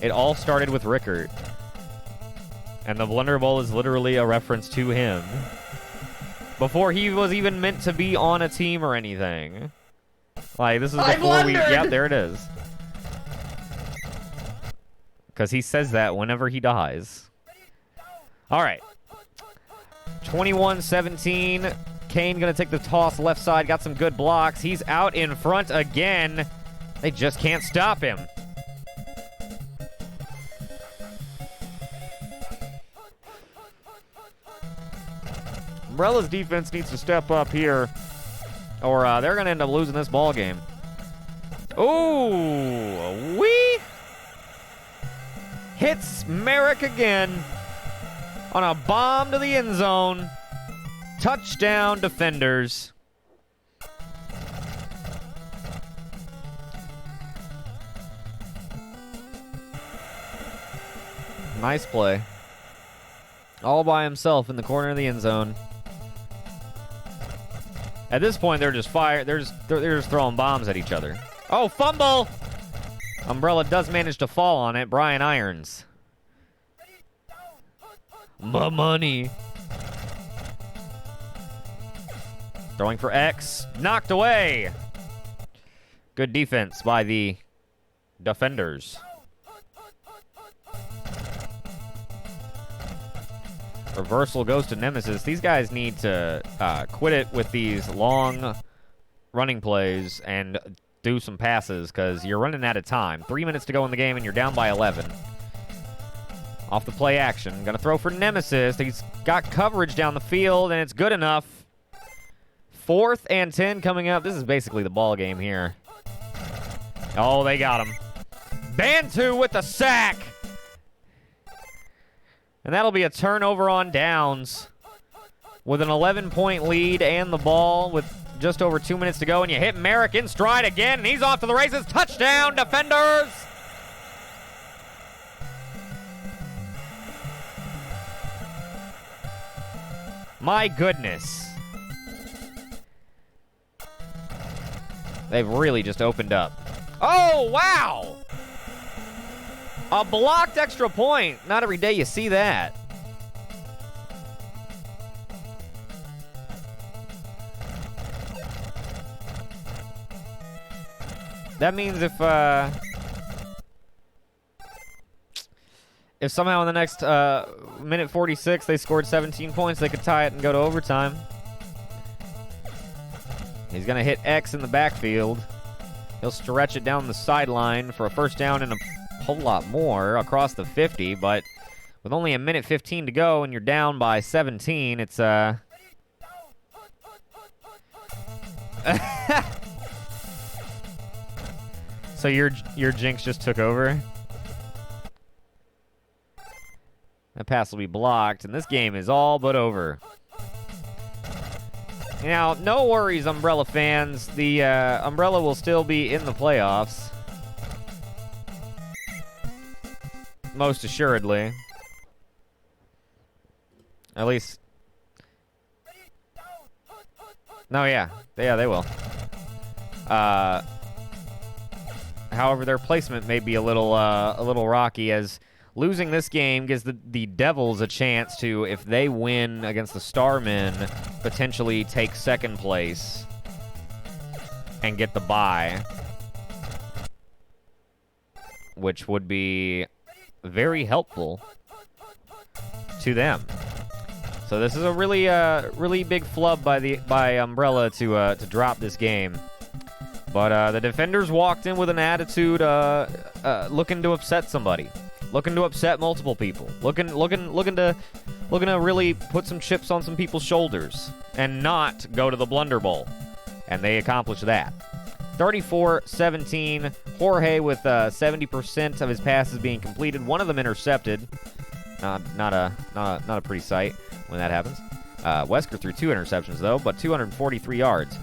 S1: It all started with Rickard. And the Blunder Bowl is literally a reference to him. Before he was even meant to be on a team or anything. Like, this is before we... Yep, there it is. Because he says that whenever he dies. Alright. 21-17. Kane gonna take the toss left side. Got some good blocks. He's out in front again. They just can't stop him. Umbrella's defense needs to step up here, or they're gonna end up losing this ball game. Ooh, wee! Hits Merrick again on a bomb to the end zone. Touchdown, Defenders. Nice play. All by himself in the corner of the end zone. At this point, they're just they're just throwing bombs at each other. Oh, fumble! Umbrella does manage to fall on it. Brian Irons. My money. Throwing for X. Knocked away. Good defense by the Defenders. Reversal goes to Nemesis. These guys need to quit it with these long running plays and do some passes because you're running out of time. 3 minutes to go in the game and you're down by 11. Off the play action. Gonna throw for Nemesis. He's got coverage down the field and it's good enough. 4th and 10 coming up. This is basically the ball game here. Oh, they got him. Bantu with the sack. And that'll be a turnover on downs. With an 11-point lead and the ball with just over 2 minutes to go. And you hit Merrick in stride again. And he's off to the races. Touchdown, Defenders! My goodness. They've really just opened up. Oh, wow! A blocked extra point. Not every day you see that. That means if somehow in the next minute 46 they scored 17 points, they could tie it and go to overtime. He's going to hit X in the backfield. He'll stretch it down the sideline for a first down and a whole lot more across the 50, but with only a minute 15 to go and you're down by 17, it's So your jinx just took over? That pass will be blocked, and this game is all but over. Now, no worries, Umbrella fans. The Umbrella will still be in the playoffs. Most assuredly. At least. No, yeah. Yeah, they will. However, their placement may be a little rocky, as losing this game gives the Devils a chance to, if they win against the Starmen, potentially take second place and get the bye, which would be very helpful to them. So this is a really big flub by Umbrella to drop this game. But the defenders walked in with an attitude, looking to upset somebody, looking to upset multiple people, looking to really put some chips on some people's shoulders and not go to the Blunder Bowl, and they accomplished that. 34-17. Jorge with 70% of his passes being completed, one of them intercepted. Not a pretty sight when that happens. Wesker threw 2 interceptions though, but 243 yards.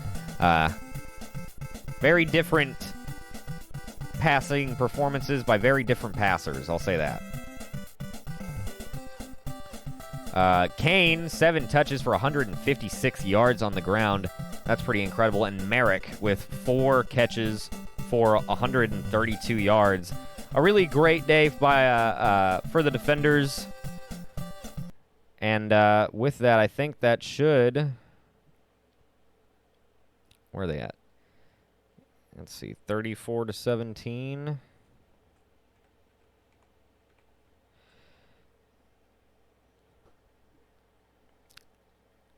S1: Very different passing performances by very different passers, I'll say that. Kane, 7 touches for 156 yards on the ground. That's pretty incredible. And Merrick with 4 catches for 132 yards. A really great day by for the defenders. And with that, I think that should... Where are they at? Let's see, 34-17.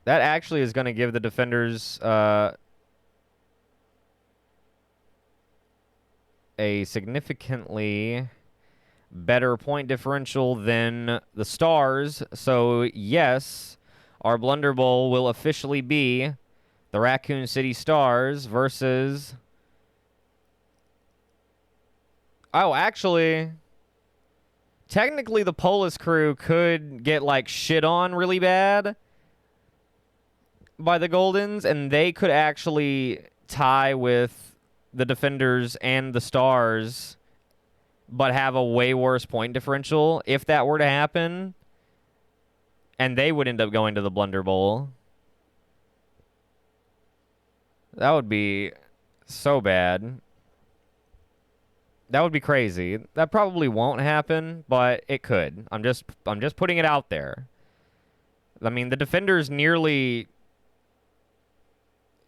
S1: That actually is going to give the defenders a significantly better point differential than the Stars. So, yes, our Blunder Bowl will officially be the Raccoon City Stars versus... Oh, actually, technically the Polis crew could get, like, shit on really bad by the Goldens, and they could actually tie with the defenders and the Stars, but have a way worse point differential if that were to happen, and they would end up going to the Blunder Bowl. That would be so bad. That would be crazy. That probably won't happen, but it could. I'm just putting it out there. I mean, the defenders nearly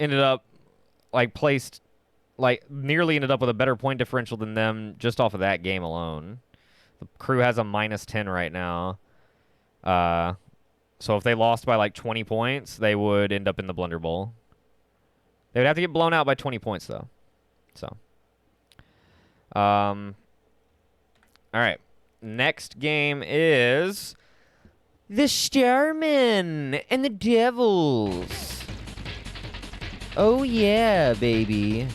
S1: ended up nearly ended up with a better point differential than them just off of that game alone. The crew has a -10 right now. So if they lost by like 20 points, they would end up in the Blunder Bowl. They would have to get blown out by 20 points though. So all right. Next game is the Starmen and the Devils. Oh yeah, baby.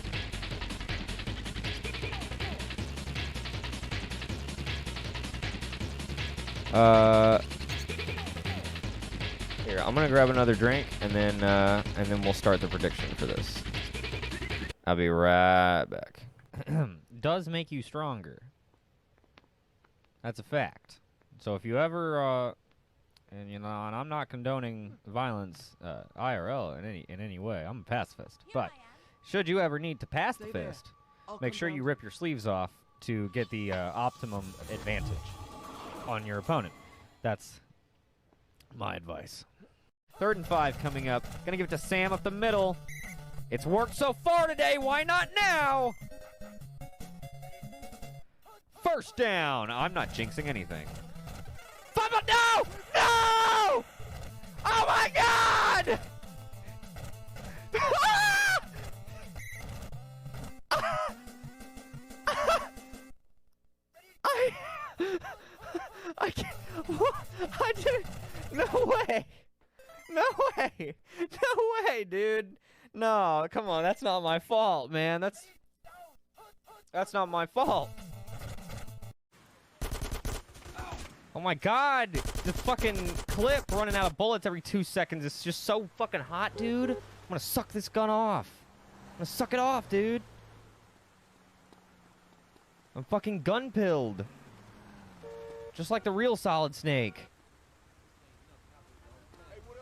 S1: Here, I'm gonna grab another drink and then we'll start the prediction for this. I'll be right back. Does make you stronger. That's a fact. So if you ever and you know, and I'm not condoning violence IRL in any way. I'm a pacifist. But should you ever need to pass the fist, make sure you rip your sleeves off to get the optimum advantage on your opponent. That's my advice. 3rd and 5 coming up. Gonna give it to Sam up the middle. It's worked so far today. Why not now? First down. I'm not jinxing anything. No! No! Oh my God! I can't. I didn't. No way. No way. No way, dude. No, come on. That's not my fault, man. That's not my fault. Oh my God, the fucking clip running out of bullets every 2 seconds is just so fucking hot, dude. I'm gonna suck this gun off. I'm gonna suck it off, dude. I'm fucking gun-pilled. Just like the real Solid Snake.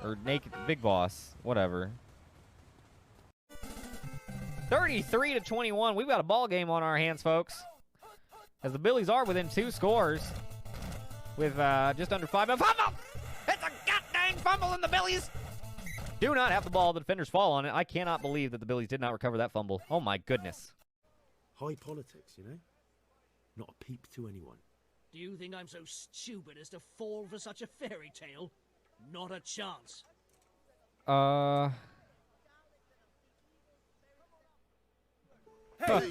S1: Or Naked Big Boss, whatever. 33-21. We've got a ball game on our hands, folks. As the Billies are within 2 scores. With just under 5 minutes. Fumble! It's a goddamn fumble in the Billies! Do not have the ball. The defenders fall on it. I cannot believe that the Billies did not recover that fumble. Oh, my goodness.
S3: High politics, you know? Not a peep to anyone.
S4: Do you think I'm so stupid as to fall for such a fairy tale? Not a chance.
S1: Hey,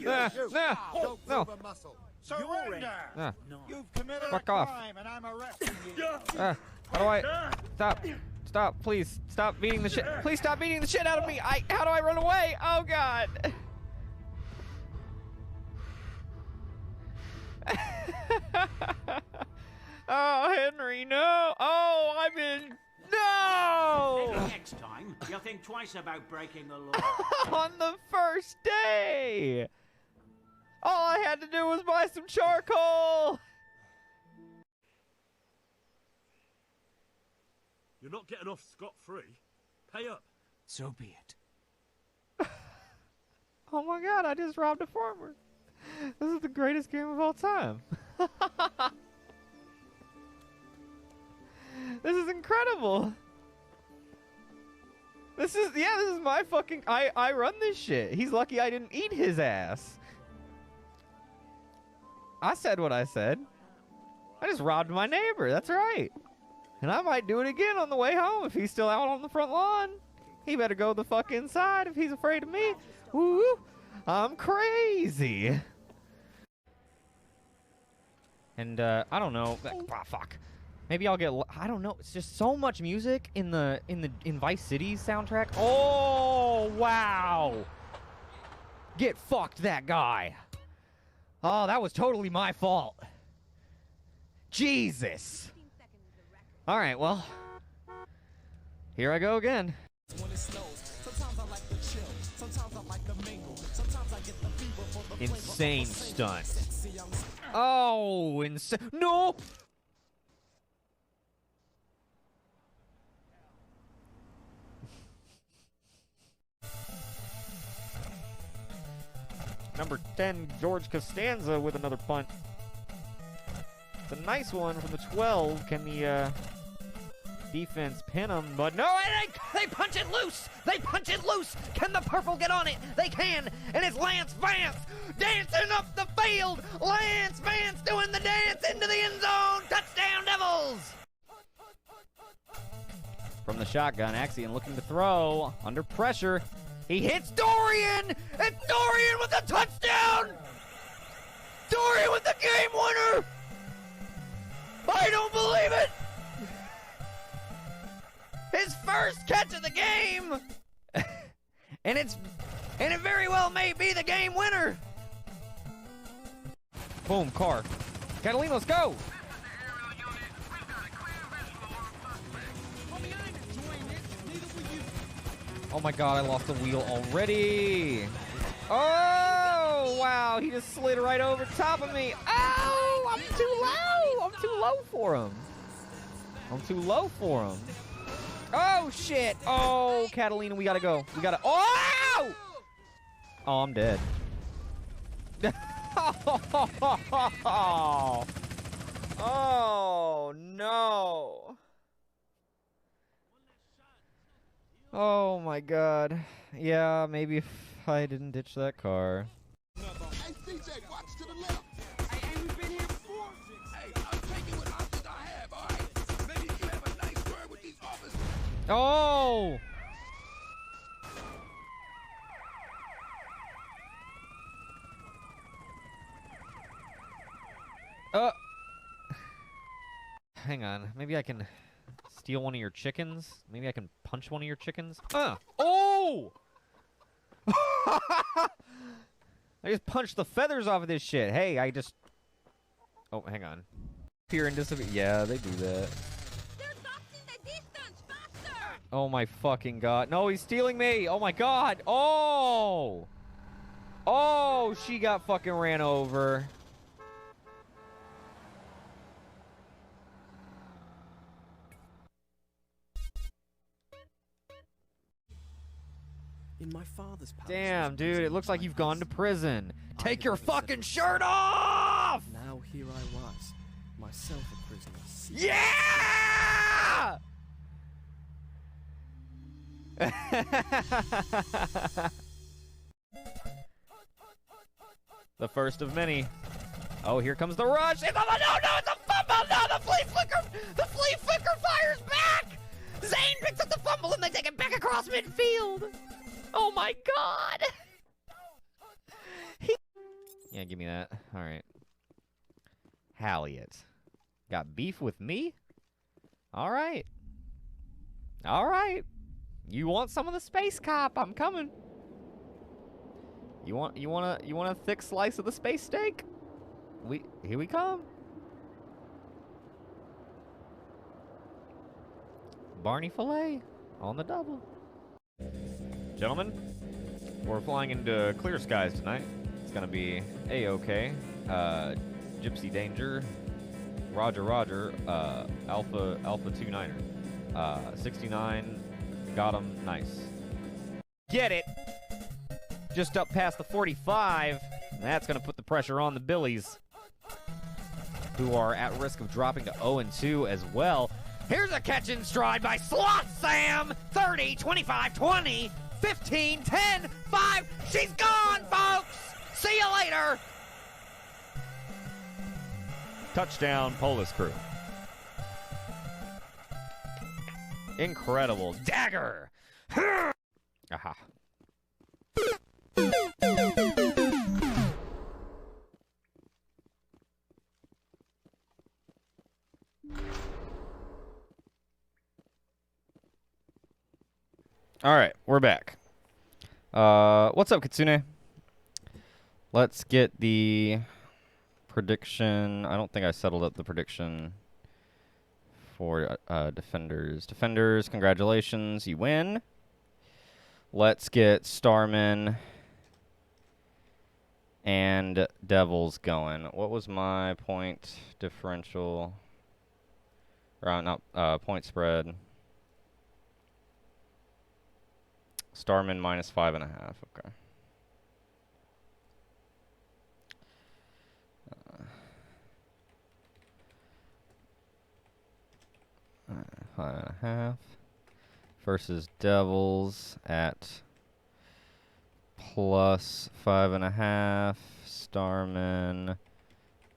S1: no.
S5: Surrender! You've committed
S1: Fuck
S5: a
S1: off.
S5: crime and I'm arresting you.
S1: How do I... Stop, please. Stop beating the shit. Please stop beating the shit out of me. How do I run away? Oh, God. Oh, Henry, no. Oh, I've been... No!
S6: Maybe next time, you'll think twice about breaking the law.
S1: On the first day! All I had to do was buy some charcoal!
S3: You're not getting off scot-free. Pay up.
S6: So be it.
S1: Oh my God, I just robbed a farmer. This is the greatest game of all time. This is incredible. This is my fucking... I run this shit. He's lucky I didn't eat his ass. I said what I said. I just robbed my neighbor. That's right. And I might do it again on the way home if he's still out on the front lawn. He better go the fuck inside if he's afraid of me. Woo! I'm crazy. And I don't know. Fuck. Maybe I'll get. I don't know. It's just so much music in Vice City's soundtrack. Oh wow! Get fucked, that guy. Oh, that was totally my fault. Jesus. All right, well, here I go again. Insane stunt. Oh, insane. No! Number 10, George Costanza with another punt. It's a nice one from the 12. Can the defense pin him? But no, they punch it loose! They punch it loose! Can the purple get on it? They can! And it's Lance Vance dancing up the field! Lance Vance doing the dance into the end zone! Touchdown, Devils! From the shotgun, Axion looking to throw. Under pressure. He hits Dorian! And Dorian with a touchdown! Dorian with the game winner! I don't believe it! His first catch of the game! and it very well may be the game winner! Boom, car. Catalina, let's go! Oh my God, I lost the wheel already. Oh, wow, he just slid right over top of me. Oh, I'm too low. I'm too low for him. I'm too low for him. Oh, shit. Oh, Catalina, we gotta go. We gotta, oh! Oh, I'm dead. Oh, no. Oh my God. Yeah, maybe if I didn't ditch that car.
S7: Hey, DJ, watch to the left. Hey, we've been here before. Hey, I'm taking what options I have, all right? Maybe you have a nice word with these officers.
S1: Oh! Hang on. Maybe I can steal one of your chickens? Maybe I can punch one of your chickens? Oh! I just punched the feathers off of this shit. Hey, I just... Oh, hang on. Appear and disappear. Yeah, they do that. Oh my fucking God. No, he's stealing me. Oh my God. Oh! Oh, she got fucking ran over.
S2: In my father's palace.
S1: Damn,
S2: was
S1: dude,
S2: prison
S1: it looks like
S2: my
S1: you've gone to
S2: place.
S1: prison.
S2: I
S1: Take
S2: had
S1: your
S2: never set
S1: fucking
S2: foot
S1: shirt
S2: inside.
S1: off!
S2: Now here I was, myself a prisoner.
S1: Yeah! The first of many. Oh, here comes the rush. It's a, no, it's a fumble. No, the flea flicker fires back. Zane picks up the fumble and they take it back across midfield. Oh my God. Yeah, give me that. All right. Halliot. Got beef with me? All right. All right. You want some of the space cop? I'm coming. You want a thick slice of the space steak? Here we come. Barney fillet on the double. Gentlemen, we're flying into clear skies tonight. It's gonna be A-OK. Gypsy Danger. Roger, Alpha 29er. 69, got him, nice. Get it! Just up past the 45, and that's gonna put the pressure on the Billies, who are at risk of dropping to 0-2 as well. Here's a catch in stride by Sloth Sam! 30, 25, 20, 15, 10, 5, she's gone, folks! See you later! Touchdown, Polis crew. Incredible. Dagger! Aha. All right, we're back. What's up, Kitsune? Let's get the prediction. I don't think I settled up the prediction for defenders. Defenders, congratulations, you win. Let's get Starman and Devils going. What was my point differential? Not point spread. Starman minus 5.5. Okay. 5.5 versus Devils at plus 5.5. Starman,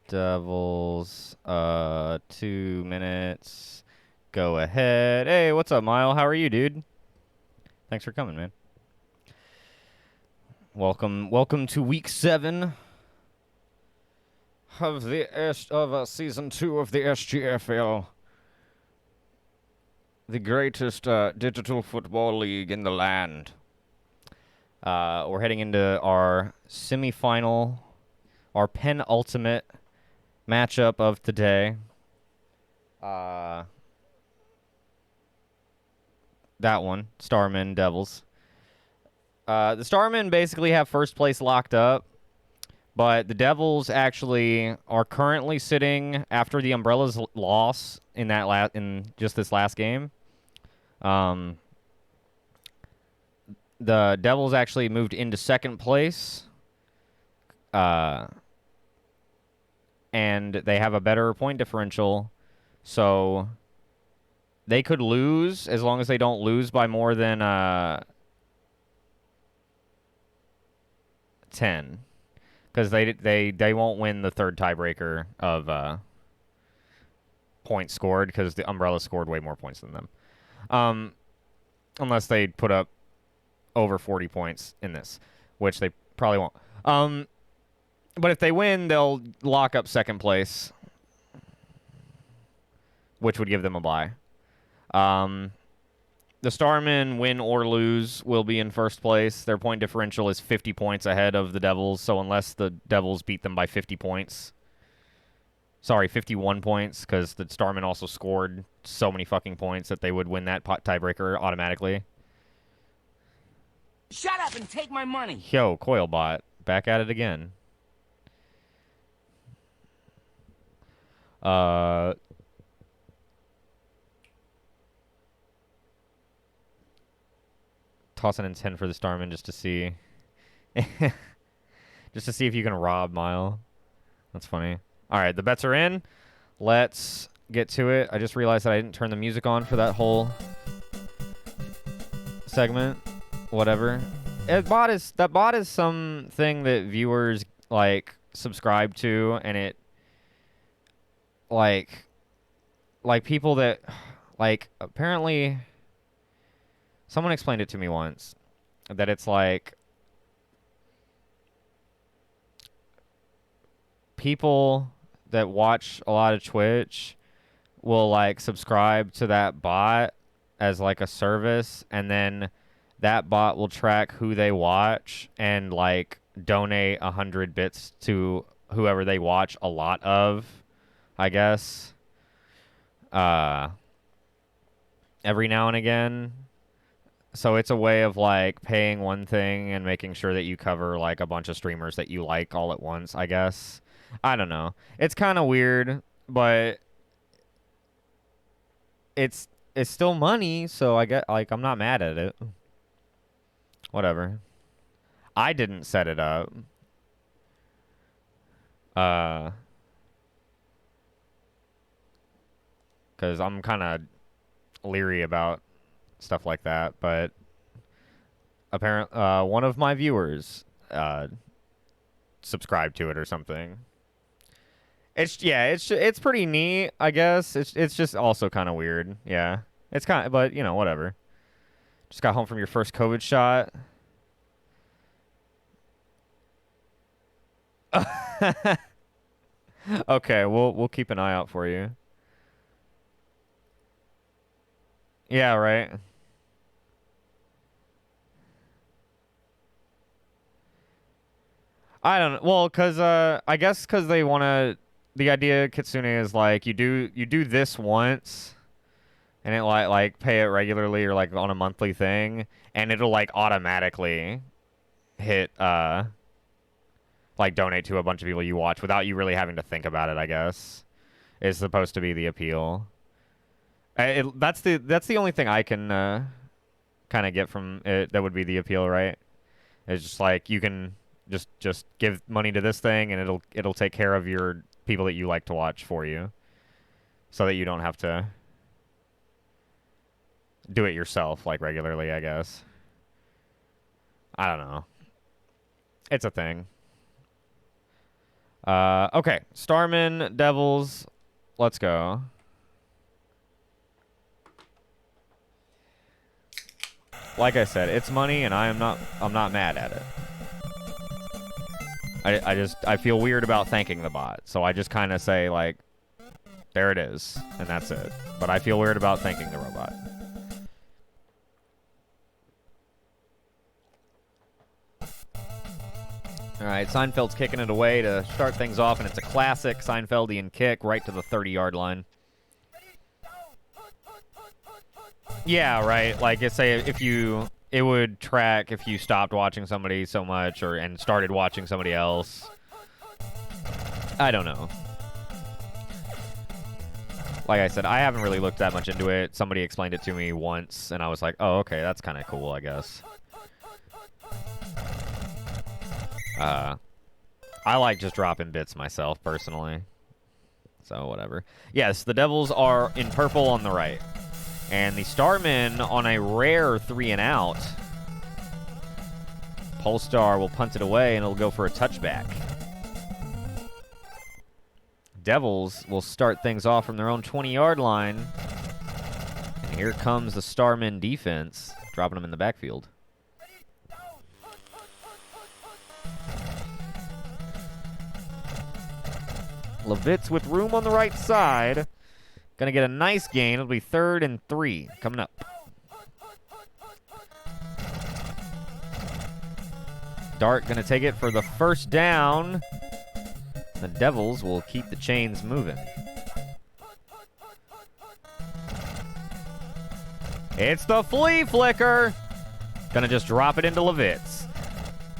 S1: Devils, 2 minutes. Go ahead. Hey, what's up, Mile? How are you, dude? Thanks for coming, man. Welcome to week 7 of the season 2 of the SGFL. The greatest digital football league in the land. We're heading into our semifinal, our penultimate matchup of today. That one, Starmen, Devils. The Starmen basically have first place locked up, but the Devils actually are currently sitting after the Umbrellas' loss in that in just this last game. The Devils actually moved into second place, and they have a better point differential, so they could lose as long as they don't lose by more than 10, because they won't win the third tiebreaker of points scored, because the Umbrella scored way more points than them, unless they put up over 40 points in this, which they probably won't. But if they win, they'll lock up second place, which would give them a bye. The Starmen, win or lose, will be in first place. Their point differential is 50 points ahead of the Devils, so unless the Devils beat them by 50 points... Sorry, 51 points, because the Starmen also scored so many fucking points that they would win that tiebreaker automatically.
S8: Shut up and take my money!
S1: Yo, Coilbot, back at it again. tossing in 10 for the Starman just to see. Just to see if you can rob Mile. That's funny. All right, the bets are in. Let's get to it. I just realized that I didn't turn the music on for that whole segment. Whatever. That bot is something that viewers like subscribe to, and it like people that like apparently someone explained it to me once that it's like people that watch a lot of Twitch will like subscribe to that bot as like a service, and then that bot will track who they watch and like donate 100 bits to whoever they watch a lot of, I guess. Every now and again. So it's a way of like paying one thing and making sure that you cover like a bunch of streamers that you like all at once, I guess. I don't know. It's kind of weird, but it's still money, so I get like I'm not mad at it. Whatever. I didn't set it up. Cuz I'm kind of leery about stuff like that, but apparently one of my viewers subscribed to it or something. It's pretty neat, I guess. It's just also kind of weird. Yeah. It's kind of, but you know, whatever. Just got home from your first COVID shot. Okay, we'll keep an eye out for you. Yeah, right. I don't know. Well, cuz I guess cuz they want to the idea, Kitsune, is like you do this once and it like pay it regularly or like on a monthly thing, and it'll like automatically hit like donate to a bunch of people you watch without you really having to think about it, I guess. Is supposed to be the appeal. That's the only thing I can kind of get from it that would be the appeal, right? It's just like you can just give money to this thing and it'll take care of your people that you like to watch for you, so that you don't have to do it yourself like regularly, I guess. I don't know. It's a thing. Okay, Starman, Devils, let's go. Like I said, it's money, and I'm not mad at it. I feel weird about thanking the bot, so I just kind of say like, there it is, and that's it. But I feel weird about thanking the robot. All right, Seinfeld's kicking it away to start things off, and it's a classic Seinfeldian kick right to the 30-yard line. Yeah, right. Like, say it would track if you stopped watching somebody so much and started watching somebody else. I don't know. Like I said, I haven't really looked that much into it. Somebody explained it to me once, and I was like, oh, okay, that's kind of cool, I guess. I like just dropping bits myself, personally. So, whatever. Yes, the Devils are in purple on the right. And the Starmen on a rare 3-and-out. Polestar will punt it away, and it'll go for a touchback. Devils will start things off from their own 20-yard line. And here comes the Starmen defense, dropping them in the backfield. Levitz with room on the right side. Going to get a nice gain. It'll be 3rd and 3 coming up. Dart going to take it for the first down. The Devils will keep the chains moving. It's the flea flicker. Going to just drop it into Levitz.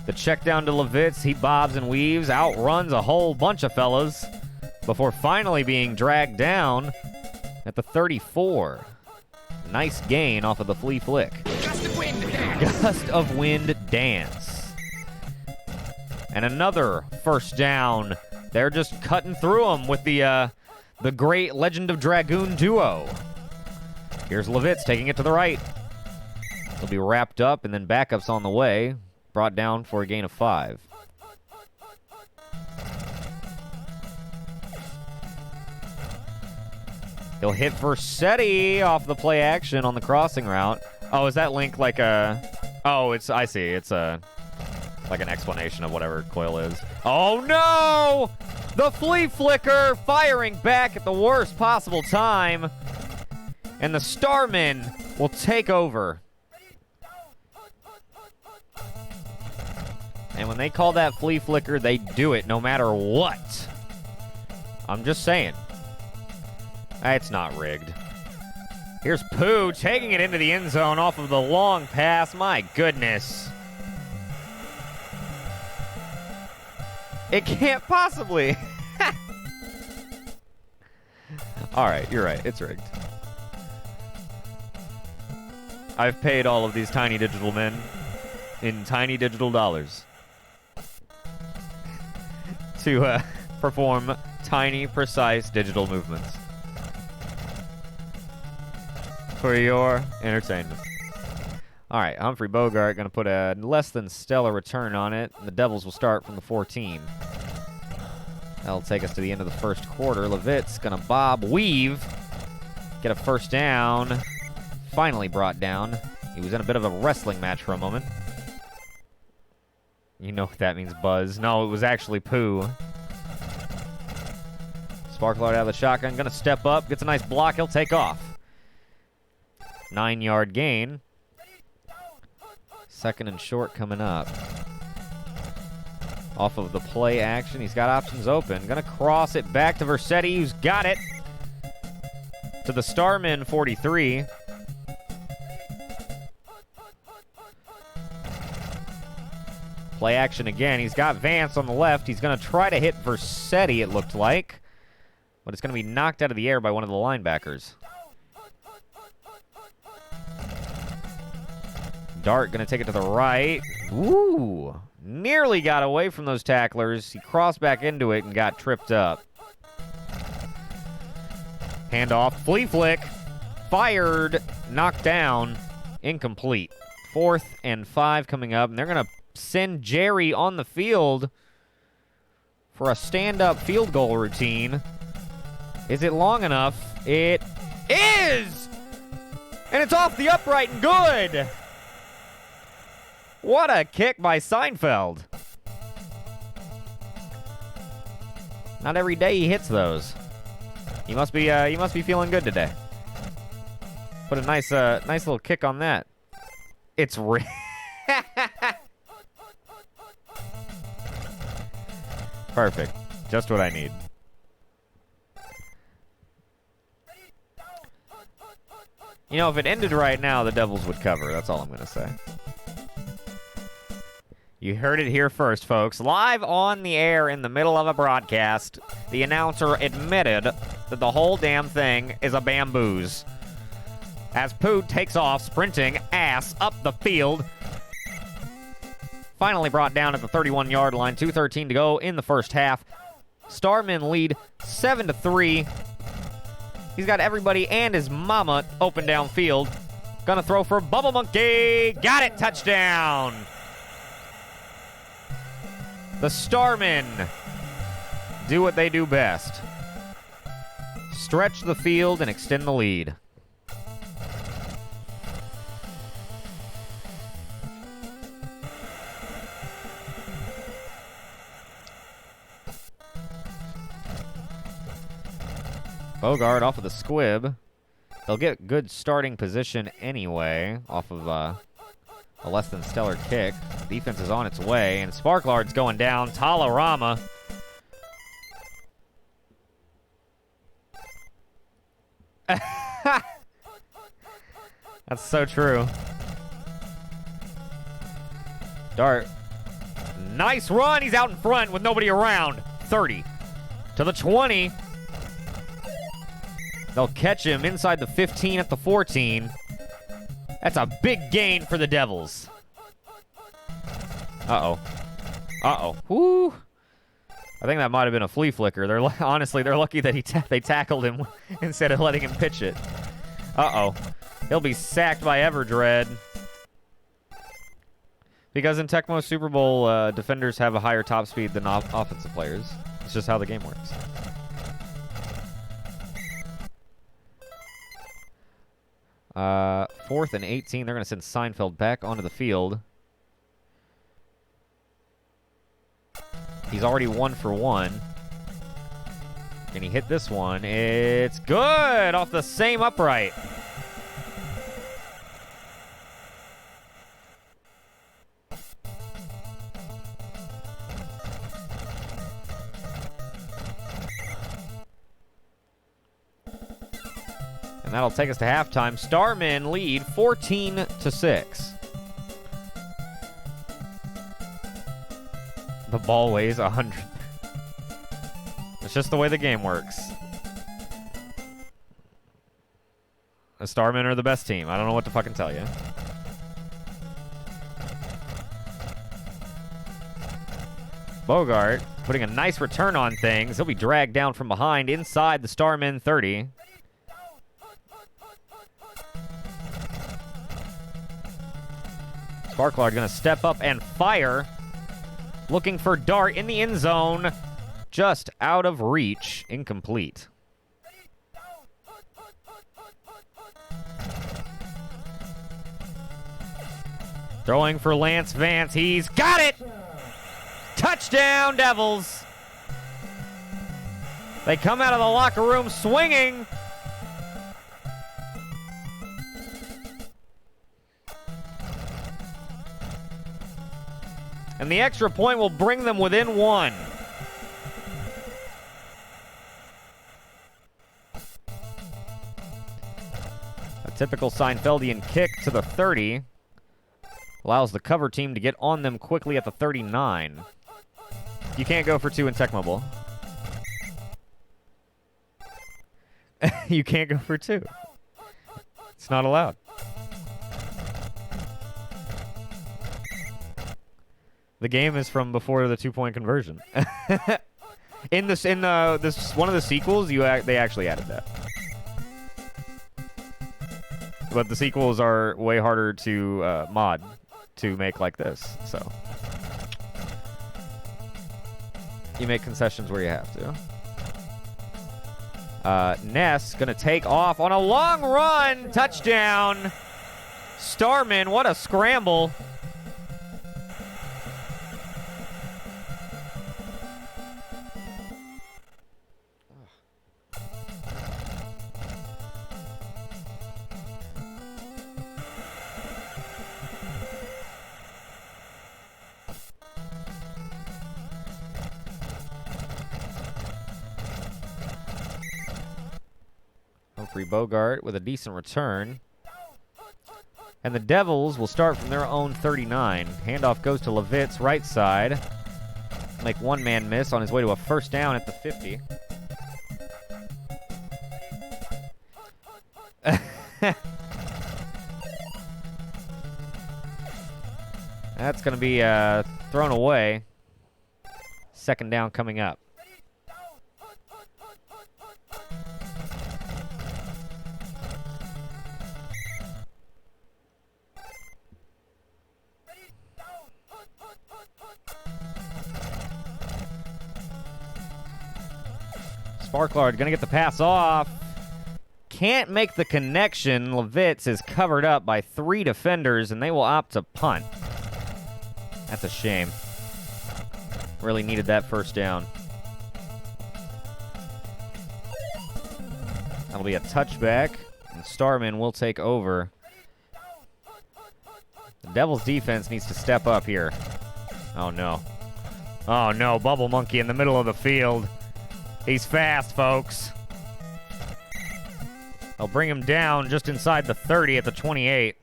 S1: The check down to Levitz. He bobs and weaves, outruns a whole bunch of fellas before finally being dragged down at the 34. Nice gain off of the flea flick.
S7: Gust of wind dance.
S1: Gust of wind dance. And another first down. They're just cutting through them with the great Legend of Dragoon duo. Here's Levitz taking it to the right. He'll be wrapped up, and then backups on the way. Brought down for a gain of 5. He'll hit Versetti off the play action on the crossing route. Oh, is that link like a... Oh, I see. It's like an explanation of whatever coil is. Oh, no! The flea flicker firing back at the worst possible time. And the Starman will take over. And when they call that flea flicker, they do it no matter what. I'm just saying. It's not rigged. Here's Pooh taking it into the end zone off of the long pass. My goodness. It can't possibly. All right, you're right. It's rigged. I've paid all of these tiny digital men in tiny digital dollars to perform tiny, precise digital movements for your entertainment. All right, Humphrey Bogart going to put a less than stellar return on it. The Devils will start from the 14. That'll take us to the end of the first quarter. Levitz going to bob, weave, get a first down. Finally brought down. He was in a bit of a wrestling match for a moment. You know what that means, Buzz. No, it was actually Pooh. Sparklard out of the shotgun. Going to step up. Gets a nice block. He'll take off. 9-yard gain. Second and short coming up. Off of the play action. He's got options open. Going to cross it back to Versetti, who's got it. To the Starman 43. Play action again. He's got Vance on the left. He's going to try to hit Versetti, it looked like. But it's going to be knocked out of the air by one of the linebackers. Dart going to take it to the right. Ooh. Nearly got away from those tacklers. He crossed back into it and got tripped up. Handoff. Flea flick. Fired. Knocked down. Incomplete. 4th and 5 coming up. And they're going to send Jerry on the field for a stand-up field goal routine. Is it long enough? It is! And it's off the upright and good! What a kick by Seinfeld. Not every day he hits those. You must be feeling good today. Put a nice little kick on that. It's perfect. Just what I need. You know, if it ended right now, the Devils would cover. That's all I'm going to say. You heard it here first, folks. Live on the air in the middle of a broadcast, the announcer admitted that the whole damn thing is a bamboos. As Pooh takes off, sprinting ass up the field. Finally brought down at the 31-yard line. 2:13 to go in the first half. Starmen lead 7-3. He's got everybody and his mama open downfield. Gonna throw for Bubble Monkey. Got it. Touchdown. The Starmen do what they do best. Stretch the field and extend the lead. Bogart off of the squib. They'll get good starting position anyway off of a less than stellar kick. Defense is on its way, and Sparklard's going down. Talarama. That's so true. Dart. Nice run. He's out in front with nobody around. 30 to the 20. They'll catch him inside the 15 at the 14. That's a big gain for the Devils. Uh-oh. Uh-oh. Woo. I think that might have been a flea flicker. Honestly, they're lucky that they tackled him instead of letting him pitch it. Uh-oh. He'll be sacked by Everdread. Because in Tecmo Super Bowl, defenders have a higher top speed than offensive players. It's just how the game works. Fourth and 18. They're going to send Seinfeld back onto the field. He's already 1 for 1. Can he hit this one? It's good! Off the same upright. And that'll take us to halftime. Starmen lead 14-6. The ball weighs 100. It's just the way the game works. The Starmen are the best team. I don't know what to fucking tell you. Bogart putting a nice return on things. He'll be dragged down from behind inside the Starmen 30. Sparklard going to step up and fire. Looking for Dart in the end zone. Just out of reach. Incomplete. Throwing for Lance Vance. He's got it! Touchdown, Devils! They come out of the locker room swinging. And the extra point will bring them within 1. A typical Seinfeldian kick to the 30 allows the cover team to get on them quickly at the 39. You can't go for 2 in Tecmo Bowl. You can't go for 2. It's not allowed. The game is from before the 2-point conversion. in this one of the sequels, they actually added that. But the sequels are way harder to mod to make like this. So you make concessions where you have to. Ness gonna take off on a long run. Touchdown. Starman, what a scramble. Humphrey Bogart with a decent return. And the Devils will start from their own 39. Handoff goes to Levitz, right side. Make one man miss on his way to a first down at the 50. That's going to be thrown away. Second down coming up. Sparklard going to get the pass off. Can't make the connection. Levitz is covered up by 3 defenders, and they will opt to punt. That's a shame. Really needed that first down. That'll be a touchback, and Starman will take over. The Devils' defense needs to step up here. Oh, no. Oh, no. Bubble Monkey in the middle of the field. He's fast, folks. They'll bring him down just inside the 30 at the 28.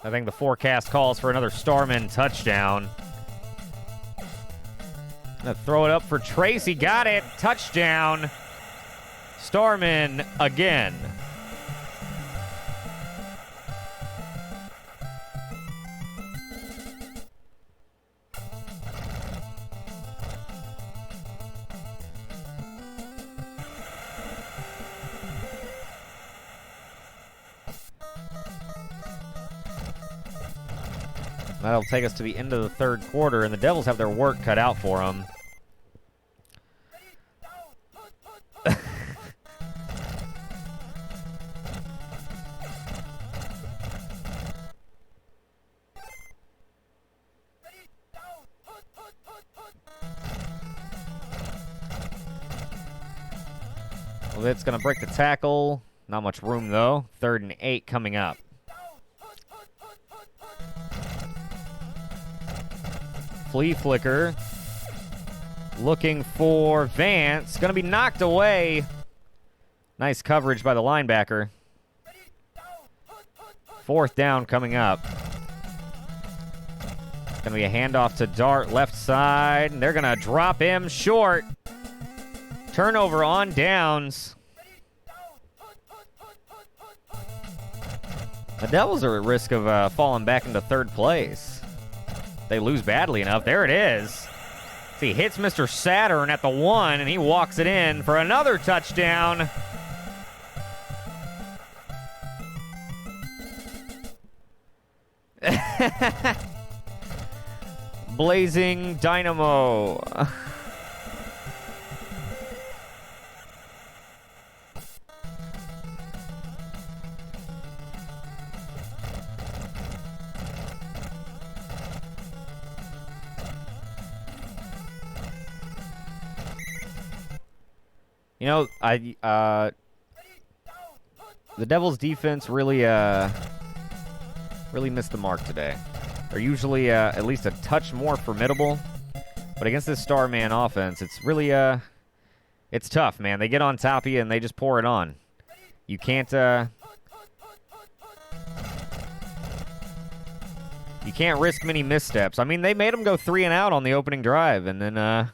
S1: I think the forecast calls for another Starman touchdown. Gonna throw it up for Tracy. Got it. Touchdown. Starman again. That'll take us to the end of the third quarter, and the Devils have their work cut out for them. It's going to break the tackle. Not much room, though. 3rd and 8 coming up. Flea flicker. Looking for Vance. Going to be knocked away. Nice coverage by the linebacker. 4th down coming up. It's going to be a handoff to Dart, left side. And they're going to drop him short. Turnover on downs. The Devils are at risk of falling back into 3rd place. They lose badly enough. There it is. He hits Mr. Saturn at the 1, and he walks it in for another touchdown. Blazing Dynamo. You know, the Devils' defense really missed the mark today. They're usually at least a touch more formidable, but against this Starman offense, it's really it's tough, man. They get on top of you and they just pour it on. You can't risk many missteps. I mean, they made them go 3 and out on the opening drive, and then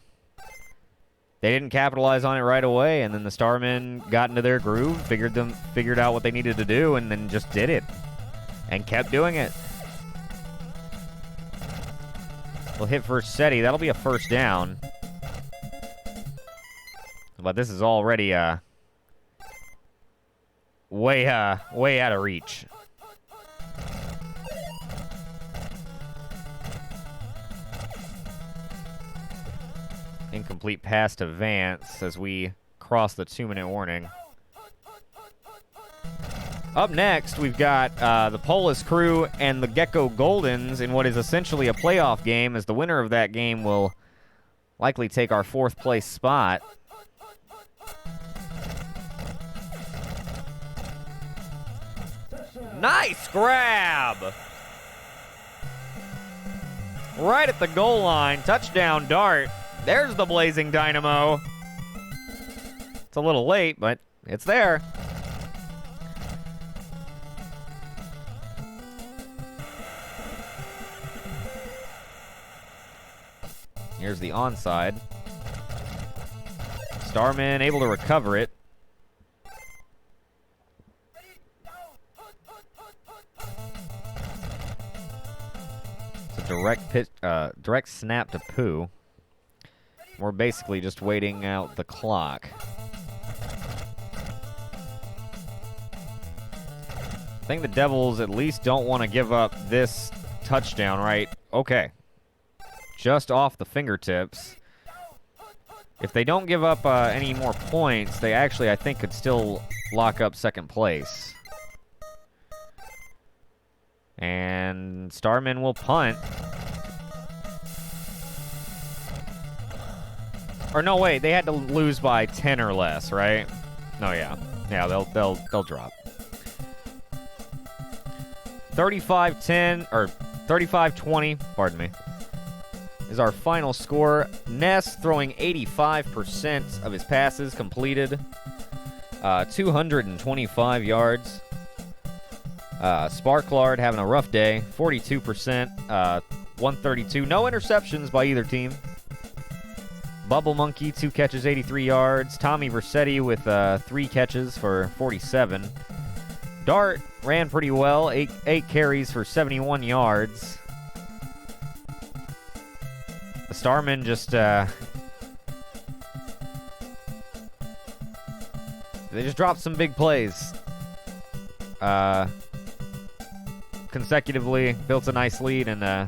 S1: they didn't capitalize on it right away, and then the Starmen got into their groove, figured out what they needed to do, and then just did it. And kept doing it. We'll hit for Seti. That'll be a 1st down. But this is already way out of reach. Incomplete pass to Vance as we cross the 2-minute warning. Up next, we've got the Polis Crew and the Gecko Goldens in what is essentially a playoff game, as the winner of that game will likely take our 4th place spot. Nice grab! Right at the goal line. Touchdown Dart. There's the Blazing Dynamo. It's a little late, but it's there. Here's the onside. Starman able to recover it. It's a direct snap to Pooh. We're basically just waiting out the clock. I think the Devils at least don't want to give up this touchdown, right? Okay. Just off the fingertips. If they don't give up any more points, they actually, I think, could still lock up 2nd place. And Starman will punt. Or no, wait, they had to lose by 10 or less, right? No, yeah. Yeah, they'll drop. 35-10 or 35-20, pardon me, is our final score. Ness throwing 85% of his passes completed. 225 yards. Sparklard having a rough day. 42%. 132. No interceptions by either team. Bubble Monkey, 2 catches, 83 yards. Tommy Versetti with 3 catches for 47. Dart ran pretty well. 8 carries for 71 yards. The Starmen just they just dropped some big plays. Because consecutively, built a nice lead, and the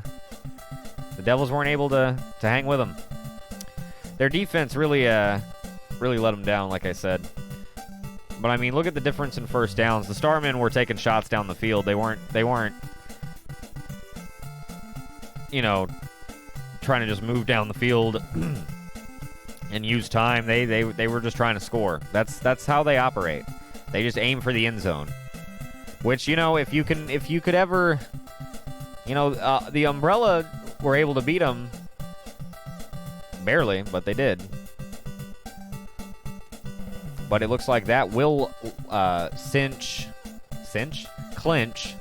S1: Devils weren't able to hang with them. Their defense really let them down, like I said. But I mean, look at the difference in first downs. The Starmen were taking shots down the field. They weren't, you know, trying to just move down the field and use time. They were just trying to score. That's how they operate. They just aim for the end zone. Which, you know, if you could ever, you know, the Umbrella were able to beat them barely, but they did. But it looks like that will clinch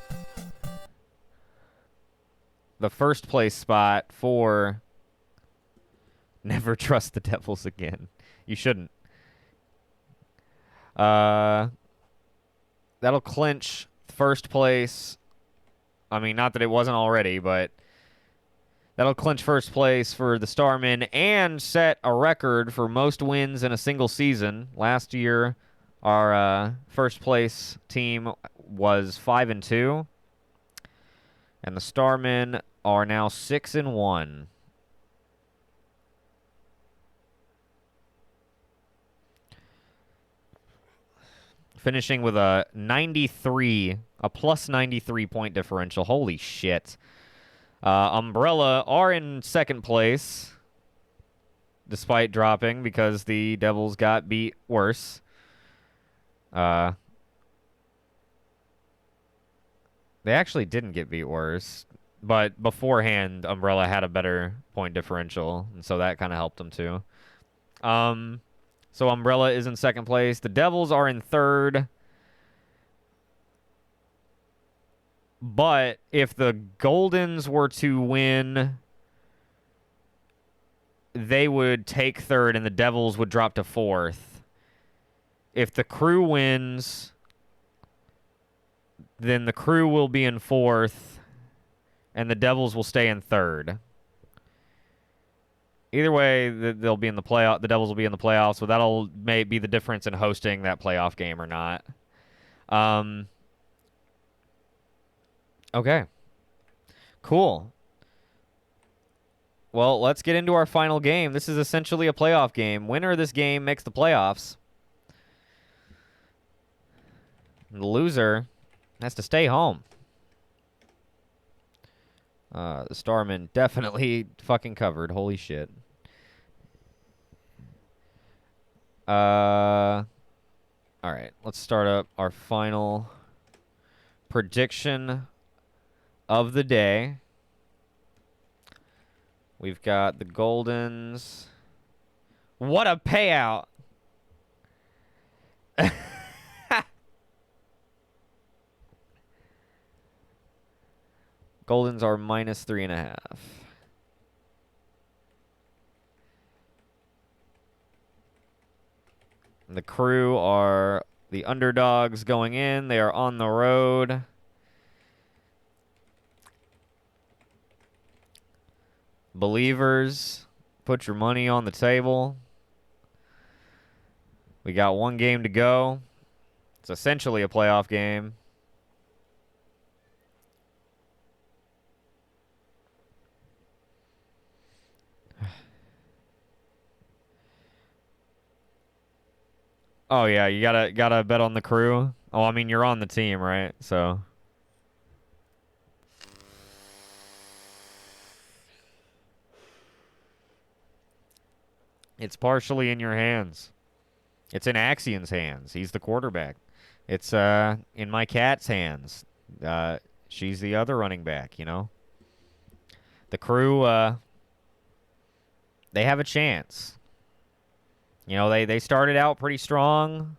S1: the first place spot for Never Trust the Devils Again. You shouldn't. That'll clinch first place. I mean, not that it wasn't already, but that'll clinch first place for the Starmen and set a record for most wins in a single season. Last year, our first place team was 5-2, and the Starmen are now 6-1. Finishing with a plus 93 point differential. Holy shit. Umbrella are in second place, despite dropping because the Devils got beat worse. They actually didn't get beat worse, but beforehand, Umbrella had a better point differential, and so that kind of helped them too. So Umbrella is in second place. The Devils are in third. But if the Goldens were to win, they would take third and the Devils would drop to fourth. If the Crew wins, then the Crew will be in fourth and the Devils will stay in third. Either way, they'll be in the playoff. The Devils will be in the playoffs, so that'll may be the difference in hosting that playoff game or not. Okay. Cool. Well, let's get into our final game. This is essentially a playoff game. Winner of this game makes the playoffs. And the loser has to stay home. The Starmen definitely fucking covered. Holy shit. All right, let's start up our final prediction of the day. We've got the Goldens. What a payout! Goldens are minus 3.5. And the Crew are the underdogs going in. They are on the road. Believers, put your money on the table. We got one game to go. It's essentially a playoff game. Oh yeah, you gotta bet on the Crew. Oh, I mean you're on the team, right? So it's partially in your hands. It's in Axion's hands. He's the quarterback. It's in my cat's hands. She's the other running back, you know. The Crew they have a chance. You know, they started out pretty strong.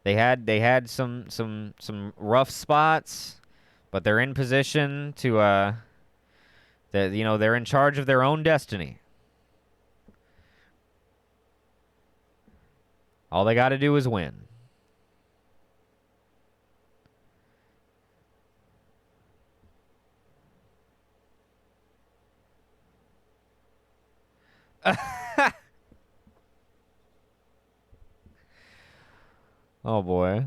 S1: They had some rough spots, but they're in position to they're in charge of their own destiny. All they got to do is win. Oh boy.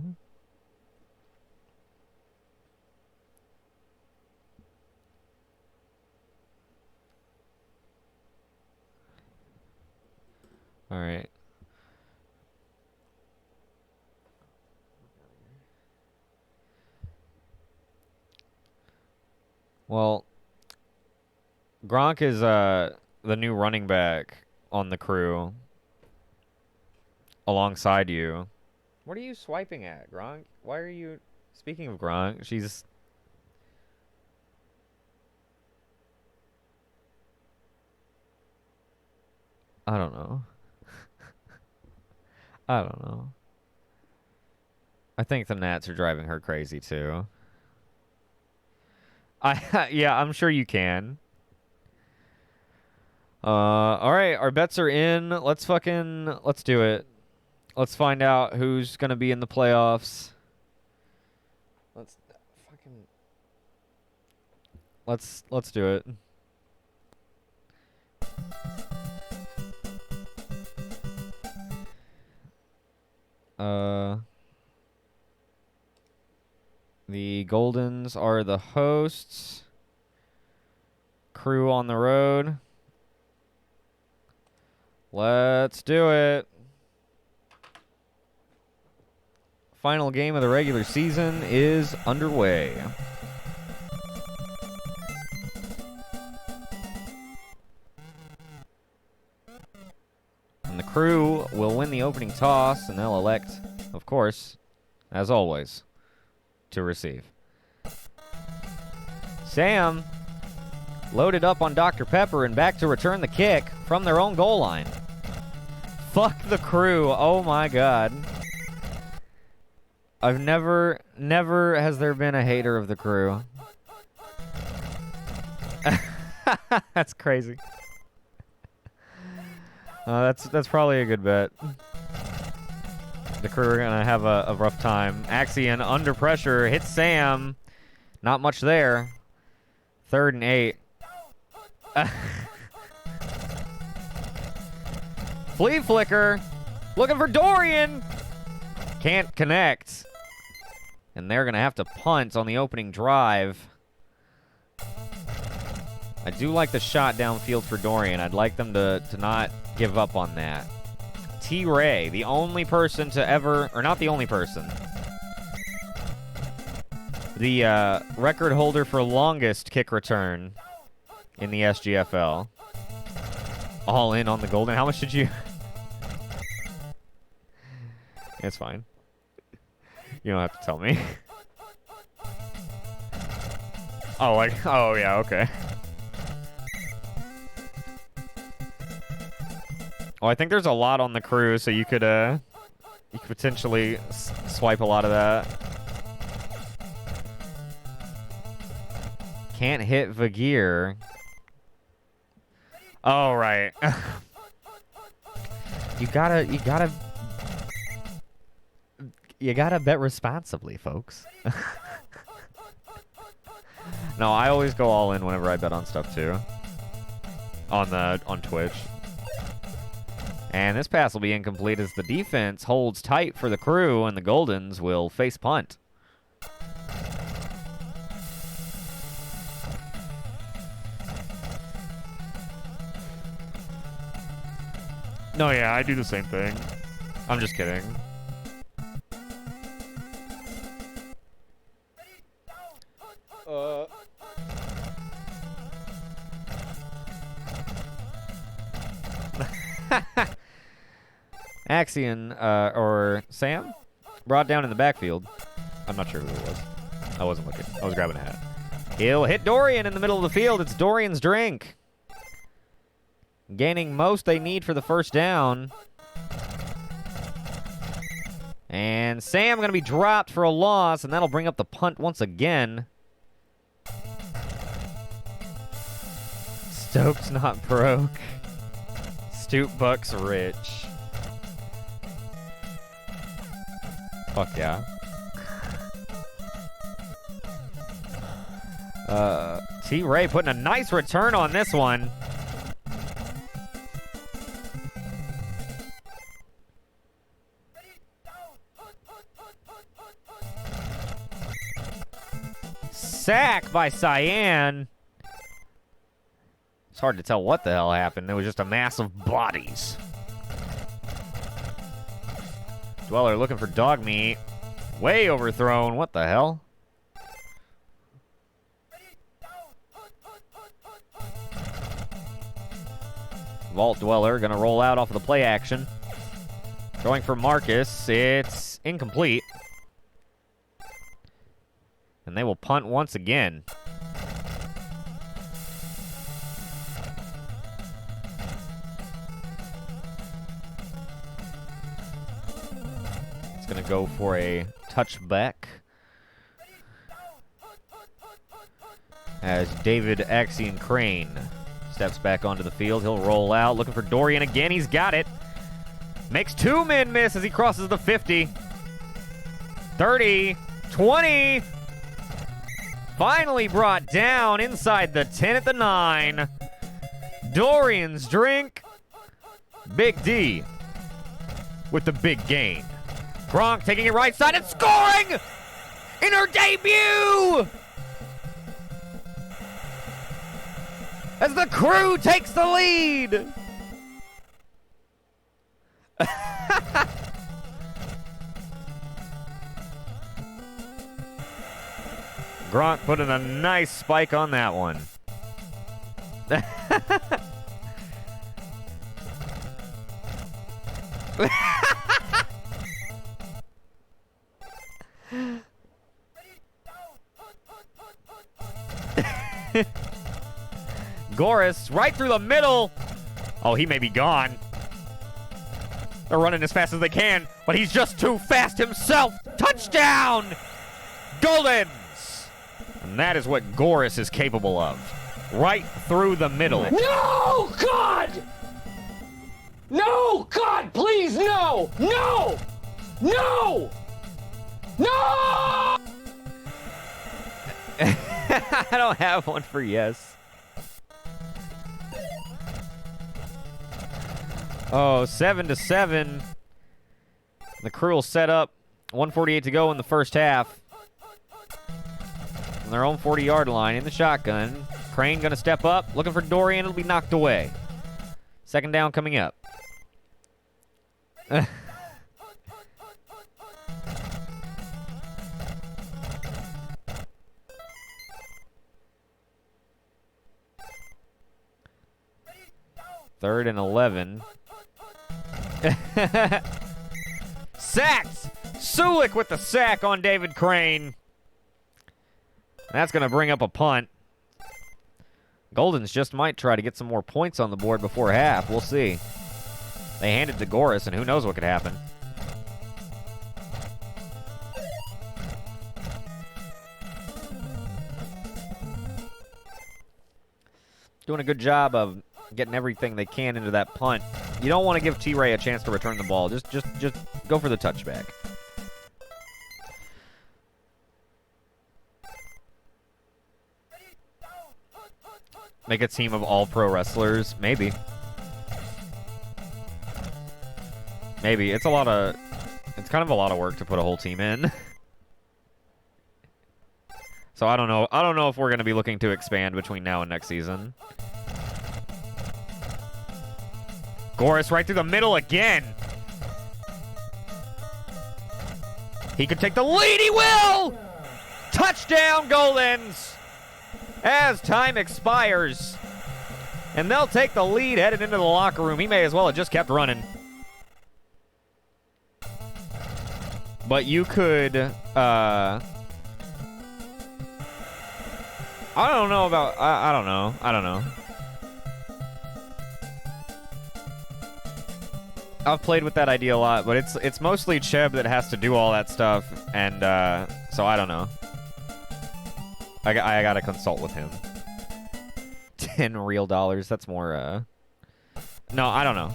S1: All right. Well, Gronk is the new running back on the crew alongside you. What are you swiping at, Gronk? Why are you... Speaking of Gronk, she's... I don't know. I don't know. I think the Nats are driving her crazy, too. Yeah, I'm sure you can. All right, our bets are in. Let's do it. Let's find out who's gonna be in the playoffs. Let's do it. The Goldens are the hosts. Crew on the road. Let's do it. Final game of the regular season is underway. And the Crew will win the opening toss, and they'll elect, of course, as always, to receive. Sam loaded up on Dr. Pepper and back to return the kick from their own goal line. Fuck the Crew. Oh my god. I've never has there been a hater of the Crew. That's crazy. That's probably a good bet. The Crew are gonna have a rough time. Axion under pressure hits Sam. Not much there. 3rd and 8. Flea flicker. Looking for Dorian. Can't connect. And they're gonna have to punt on the opening drive. I do like the shot downfield for Dorian. I'd like them to not give up on that. T-Ray, the only person to ever, or not the only person, the record holder for longest kick return in the SGFL. All in on the Golden. How much did you... It's fine. You don't have to tell me. Oh, yeah, okay. Oh, I think there's a lot on the Crew, so you could potentially swipe a lot of that. Can't hit Vagir. Oh, right. You gotta bet responsibly, folks. No, I always go all in whenever I bet on stuff too. On Twitch. And this pass will be incomplete as the defense holds tight for the Crew, and the Goldens will face punt. No, yeah, I do the same thing. I'm just kidding. Axion, or Sam, brought down in the backfield. I'm not sure who it was. I wasn't looking. I was grabbing a hat. He'll hit Dorian in the middle of the field. It's Dorian's drink. Gaining most they need for the first down. And Sam going to be dropped for a loss, and that'll bring up the punt once again. Stokes not broke. Stoop Bucks rich. Fuck yeah. T-Ray putting a nice return on this one. Sack by Cyan. It's hard to tell what the hell happened. It was just a mass of bodies. Dweller looking for dog meat. Way overthrown. What the hell? Vault Dweller gonna roll out off of the play action. Going for Marcus. It's incomplete. And they will punt once again. It's going to go for a touchback. As David Axion Crane steps back onto the field. He'll roll out, looking for Dorian again. He's got it. Makes two men miss as he crosses the 50. 30, 20. Finally brought down inside the 10 at the 9. Dorian's drink. Big D with the big gain. Gronk taking it right side and scoring in her debut! As the Crew takes the lead. Gronk put in a nice spike on that one. Goris right through the middle. Oh, he may be gone. They're running as fast as they can, but he's just too fast himself. Touchdown! Goldens! And that is what Goris is capable of. Right through the middle.
S8: No, God! No, God, please, no! No! No! No!
S1: I don't have one for yes. Oh, 7-7. The Crew will set up. 1:48 to go in the first half. On their own 40-yard line in the shotgun. Crane going to step up. Looking for Dorian. It'll be knocked away. Second down coming up. Third and 11. Sacked! Sulik with the sack on David Crane. That's going to bring up a punt. Goldens just might try to get some more points on the board before half. We'll see. They hand it to Goris, and who knows what could happen. Doing a good job of getting everything they can into that punt. You don't want to give T-Ray a chance to return the ball. Just go for the touchback. Make a team of all pro wrestlers. Maybe. Maybe. It's kind of a lot of work to put a whole team in. So I don't know. I don't know if we're going to be looking to expand between now and next season. Goris right through the middle again. He could take the lead. He will! Touchdown, Goldens! As time expires. And they'll take the lead headed into the locker room. He may as well have just kept running. But you could, I don't know about, I don't know. I've played with that idea a lot, but it's mostly Cheb that has to do all that stuff, and so I don't know. I gotta consult with him. 10 real dollars. That's more. No, I don't know.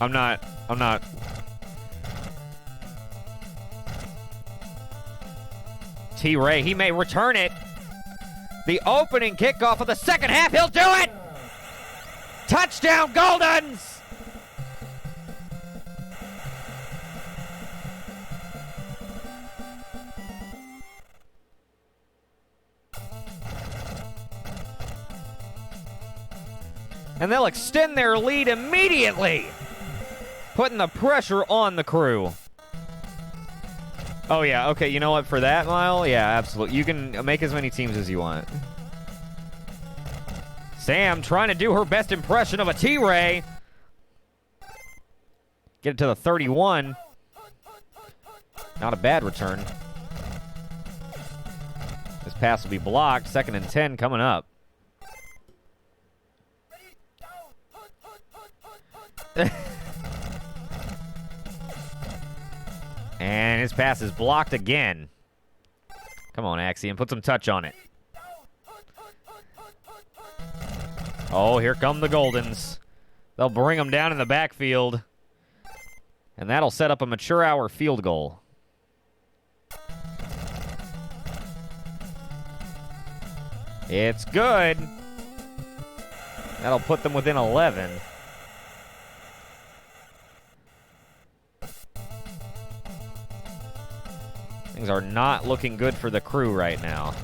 S1: I'm not. T-Ray, he may return it. The opening kickoff of the second half. He'll do it. Touchdown, Goldens. And they'll extend their lead immediately, putting the pressure on the Crew. Oh, yeah. Okay, you know what? For that mile, yeah, absolutely. You can make as many teams as you want. Sam trying to do her best impression of a T-Ray. Get it to the 31. Not a bad return. This pass will be blocked. 2nd and 10 coming up. And his pass is blocked again. Come on, Axiom. Put some touch on it. Oh, here come the Goldens. They'll bring them down in the backfield. And that'll set up a mature hour field goal. It's good. That'll put them within 11. Things are not looking good for the Crew right now.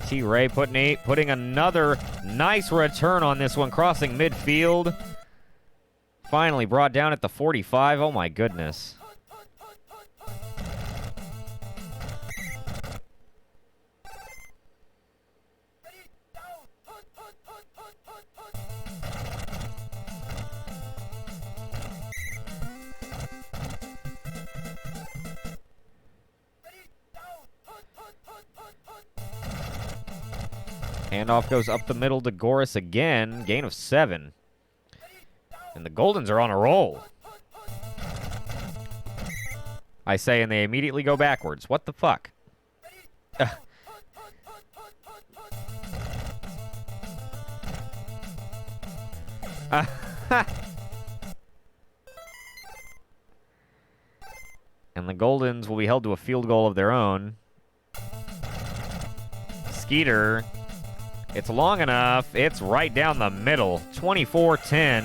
S1: T-Ray putting another nice return on this one, crossing midfield. Finally brought down at the 45. Oh, my goodness. Handoff goes up the middle to Goris again. Gain of 7. And the Goldens are on a roll. I say, and they immediately go backwards. What the fuck? And the Goldens will be held to a field goal of their own. Skeeter. It's long enough. It's right down the middle. 24-10.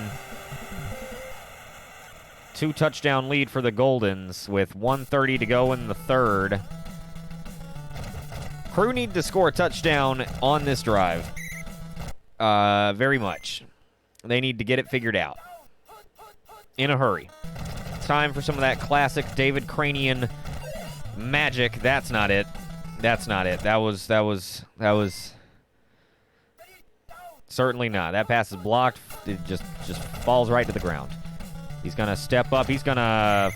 S1: 2-touchdown lead for the Goldens with 1:30 to go in the third. Crew need to score a touchdown on this drive. Very much. They need to get it figured out. In a hurry. It's time for some of that classic David Cranian magic. That's not it. That's not it. That was certainly not. That pass is blocked. It just falls right to the ground. He's going to step up. He's going to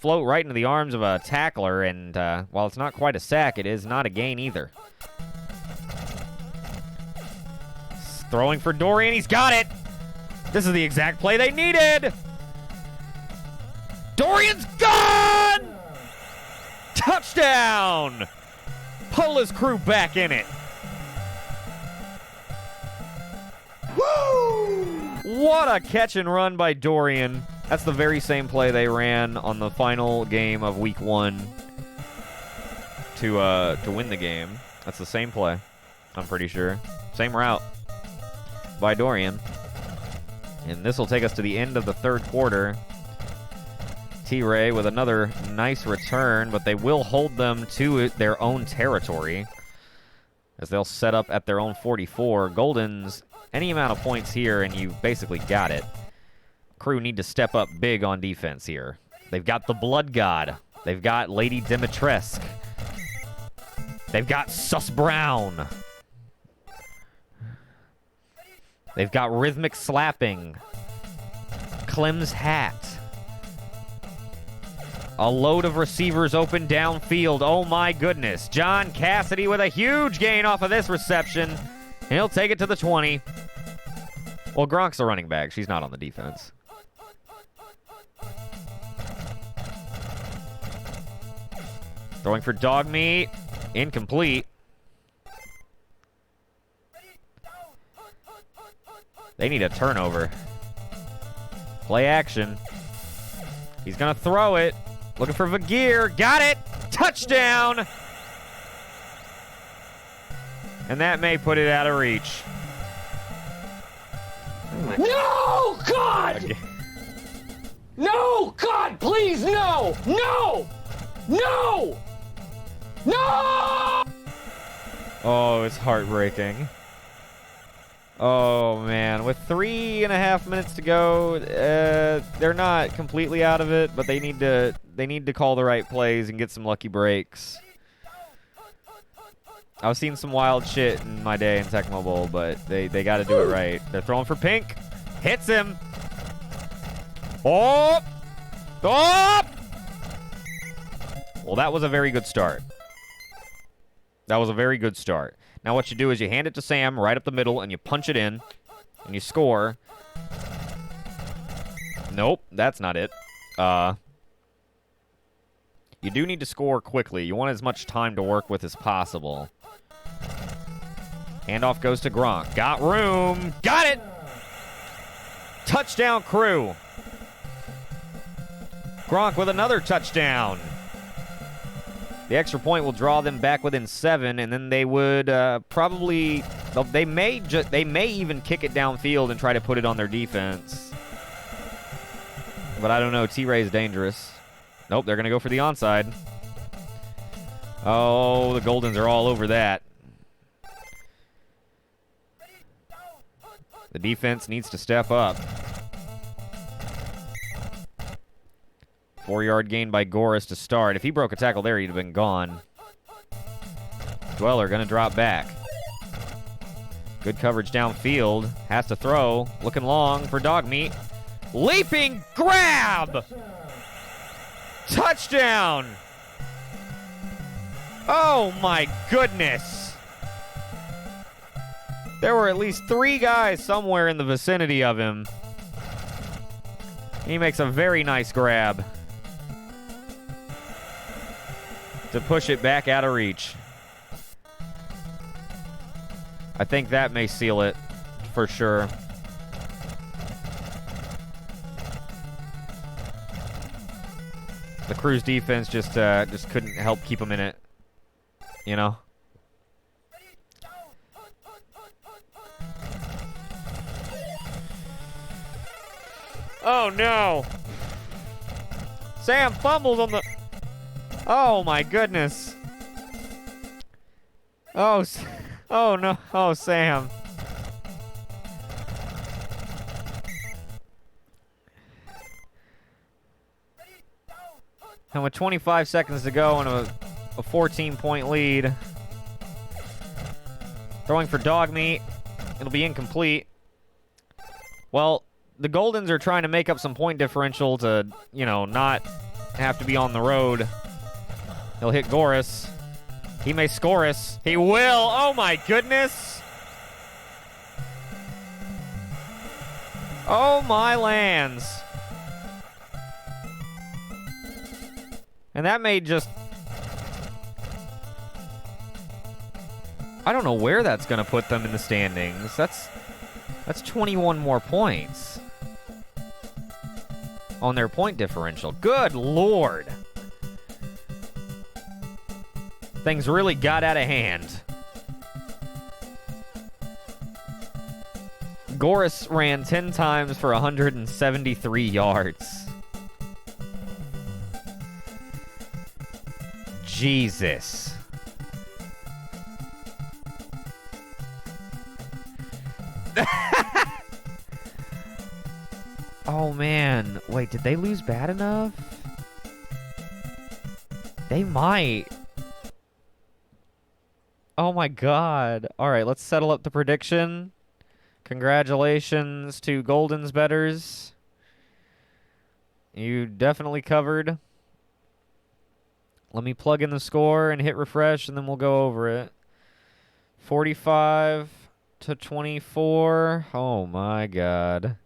S1: float right into the arms of a tackler, and while it's not quite a sack, it is not a gain either. Throwing for Dorian. He's got it. This is the exact play they needed. Dorian's gone! Touchdown! Pull his Crew back in it. Woo! What a catch and run by Dorian. That's the very same play they ran on the final game of Week 1 to win the game. That's the same play, I'm pretty sure. Same route by Dorian. And this will take us to the end of the third quarter. T-Ray with another nice return, but they will hold them to their own territory as they'll set up at their own 44. Goldens, any amount of points here, and you basically got it. Crew need to step up big on defense here. They've got the Blood God. They've got Lady Dimitrescu. They've got Sus Brown. They've got Rhythmic Slapping. Clem's Hat. A load of receivers open downfield. Oh, my goodness. John Cassidy with a huge gain off of this reception. He'll take it to the 20. Well, Gronk's the running back. She's not on the defense. Throwing for dog meat. Incomplete. They need a turnover. Play action. He's going to throw it. Looking for Vagir. Got it. Touchdown. And that may put it out of reach.
S8: No, God! No, God, please, no! No! No! No!
S1: Oh, it's heartbreaking. Oh, man. With 3.5 minutes to go, they're not completely out of it, but they need to need to call the right plays and get some lucky breaks. I was seeing some wild shit in my day in Tecmo Bowl, but they got to do it right. They're throwing for Pink. Hits him. Oh! Oh! Well, that was a very good start. That was a very good start. Now what you do is you hand it to Sam right up the middle, and you punch it in, and you score. Nope, that's not it. You do need to score quickly. You want as much time to work with as possible. Handoff goes to Gronk. Got room. Got it! Touchdown, Crew. Gronk with another touchdown. The extra point will draw them back within 7, and then they would probably... They may even kick it downfield and try to put it on their defense. But I don't know. T-Ray is dangerous. Nope, they're going to go for the onside. Oh, the Goldens are all over that. The defense needs to step up. 4-yard gain by Goris to start. If he broke a tackle there, he'd have been gone. Dweller going to drop back. Good coverage downfield. Has to throw. Looking long for Dogmeat. Leaping grab! Touchdown! Oh my goodness! There were at least 3 guys somewhere in the vicinity of him. He makes a very nice grab to push it back out of reach. I think that may seal it for sure. The Crew's defense just couldn't help keep him in it, you know? Oh, no. Sam fumbles on the... Oh, my goodness. Oh, oh no. Oh, Sam. And with 25 seconds to go and a 14-point lead. Throwing for Dogmeat. It'll be incomplete. Well, the Goldens are trying to make up some point differential to, you know, not have to be on the road. He'll hit Goris. He may score us. He will. Oh, my goodness. Oh, my lands. And that may just... I don't know where that's going to put them in the standings. That's 21 more points on their point differential. Good Lord. Things really got out of hand. Goris ran 10 times for 173 yards. Jesus. Oh, man. Wait, did they lose bad enough? They might. Oh, my God. All right, let's settle up the prediction. Congratulations to Golden's betters. You definitely covered. Let me plug in the score and hit refresh, and then we'll go over it. 45-24. Oh, my God.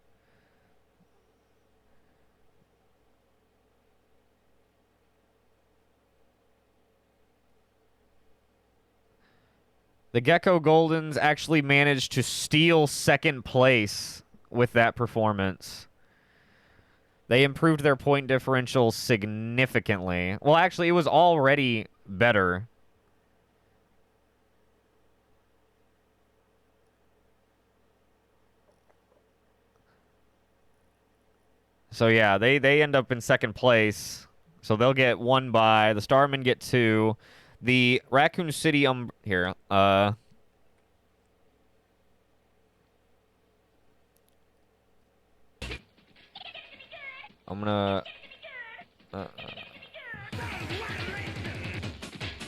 S1: The Gecko Goldens actually managed to steal second place with that performance. They improved their point differential significantly. Well, actually, it was already better. So, yeah, they end up in second place. So they'll get 1 bye. The Starmen get 2. The Raccoon City... here. I'm gonna...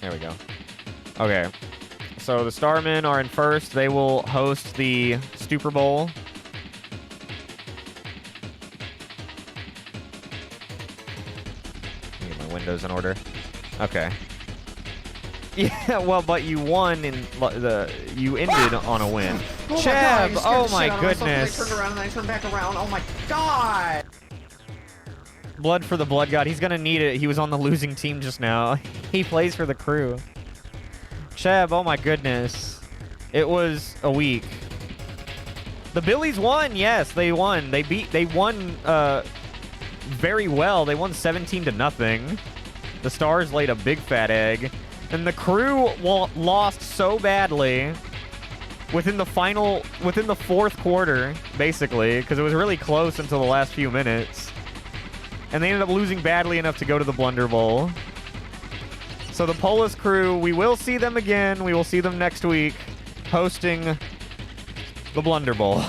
S1: There we go. Okay. So the Starmen are in first. They will host the Super Bowl. Let me get my windows in order. Okay. Yeah, well, but you won in you ended on a win.
S8: Oh
S1: Cheb,
S8: my God,
S1: oh my
S8: I
S1: goodness.
S8: turned around and I turned back around. Oh my God.
S1: Blood for the Blood God. He's gonna need it. He was on the losing team just now. He plays for the crew. Cheb, oh my goodness. It was a week. The Billies won. Yes, they won. They won very well. They won 17-0. The Stars laid a big fat egg. And the crew lost so badly within the fourth quarter, basically, because it was really close until the last few minutes. And they ended up losing badly enough to go to the Blunder Bowl. So the Polis crew, we will see them again. We will see them next week hosting the Blunder Bowl.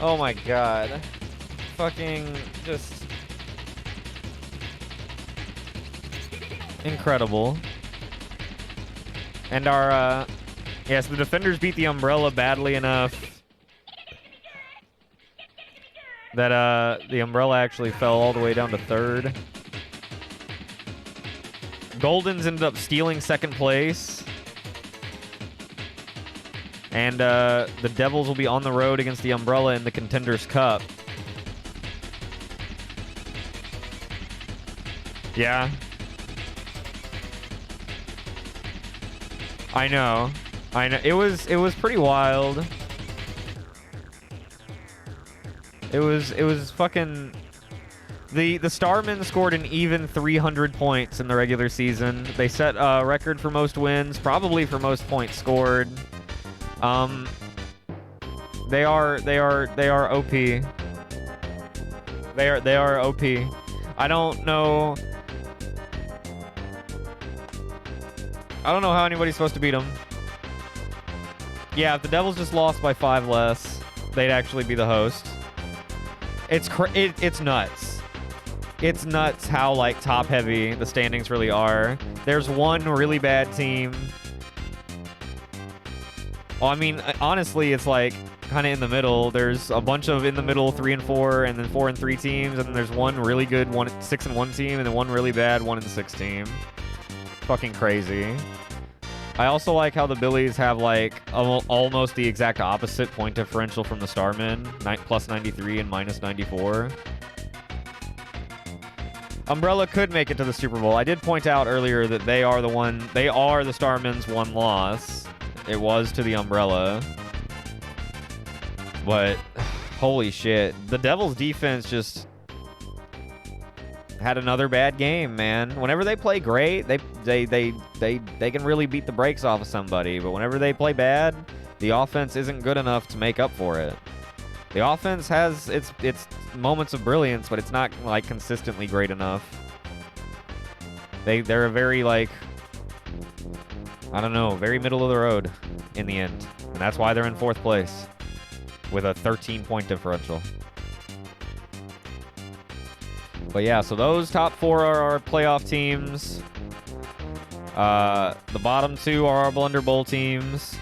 S1: Oh my God. Fucking just incredible. And our, yes, the defenders beat the Umbrella badly enough that the Umbrella actually fell all the way down to third. Goldens ended up stealing second place. And the Devils will be on the road against the Umbrella in the Contenders Cup. Yeah. I know. It was pretty wild. It was fucking... The Starmen scored an even 300 points in the regular season. They set a record for most wins, probably for most points scored. They are OP. They are OP. I don't know how anybody's supposed to beat them. Yeah, if the Devils just lost by 5 less, they'd actually be the host. It's nuts. It's nuts how, like, top-heavy the standings really are. There's one really bad team. Well, I mean, honestly, it's, like, kind of in the middle. There's a bunch of in-the-middle 3 and 4, and then 4 and 3 teams, and then there's one really good 6 and 1 team, and then one really bad 1 and 6 team. Fucking crazy. I also like how the Billies have, like, almost the exact opposite point differential from the Starmen. Plus 93 and minus 94. Umbrella could make it to the Super Bowl. I did point out earlier that they are the Starmen's one loss. It was to the Umbrella. But, holy shit. The Devils' defense just had another bad game, man. Whenever they play great, they can really beat the brakes off of somebody. But whenever they play bad, the offense isn't good enough to make up for it. The offense has its moments of brilliance, but it's not, like, consistently great enough. They're a very, like, I don't know, very middle of the road in the end. And that's why they're in 4th place with a 13-point differential. But yeah, so those top 4 are our playoff teams. The bottom 2 are our Blunder Bowl teams.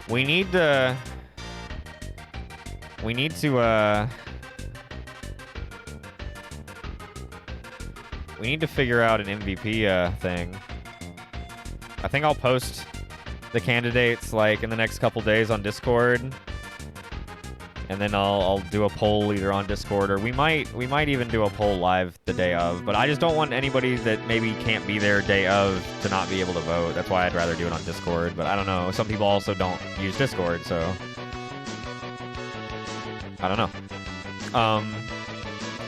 S1: We need to figure out an MVP thing. I think I'll post the candidates, like, in the next couple days on Discord. And then I'll do a poll either on Discord, or we might even do a poll live the day of. But I just don't want anybody that maybe can't be there day of to not be able to vote. That's why I'd rather do it on Discord. But I don't know. Some people also don't use Discord, so I don't know.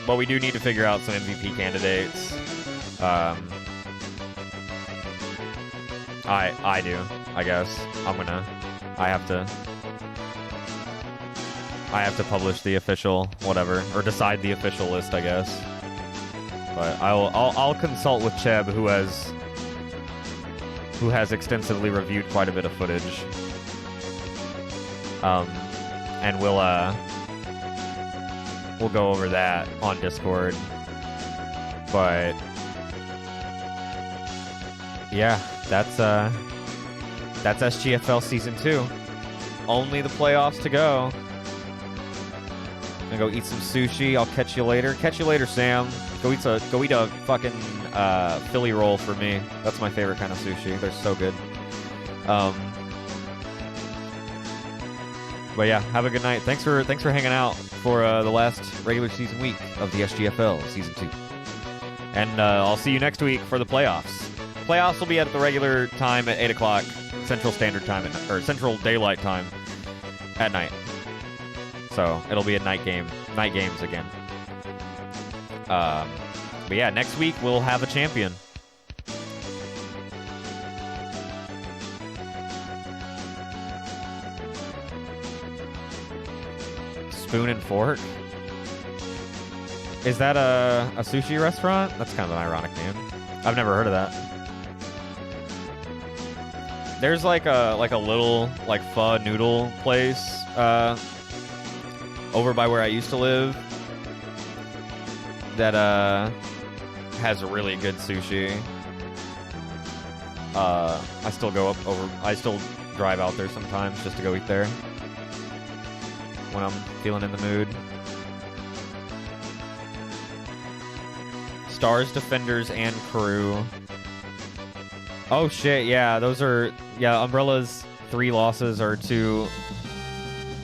S1: But we do need to figure out some MVP candidates. I do, I guess. I have to publish the official whatever, or decide the official list, I guess. But I'll consult with Cheb, who has extensively reviewed quite a bit of footage. And we'll go over that on Discord. But yeah, that's SGFL Season 2. Only the playoffs to go. Gonna go eat some sushi. I'll catch you later. Catch you later, Sam. Go eat a fucking Philly roll for me. That's my favorite kind of sushi. They're so good. But yeah, have a good night. Thanks for hanging out for the last regular season week of the SGFL Season 2. And I'll see you next week for the playoffs. Playoffs will be at the regular time at 8 o'clock Central Standard Time, or Central Daylight Time at night. So it'll be a night games again. But yeah, next week we'll have a champion. Spoon and Fork? Is that a sushi restaurant? That's kind of an ironic name. I've never heard of that. There's like a little like pho noodle place over by where I used to live that has really good sushi. I still drive out there sometimes just to go eat there when I'm feeling in the mood. Stars, Defenders, and Crew. Oh shit, yeah, those are... Yeah, Umbrella's 3 losses are to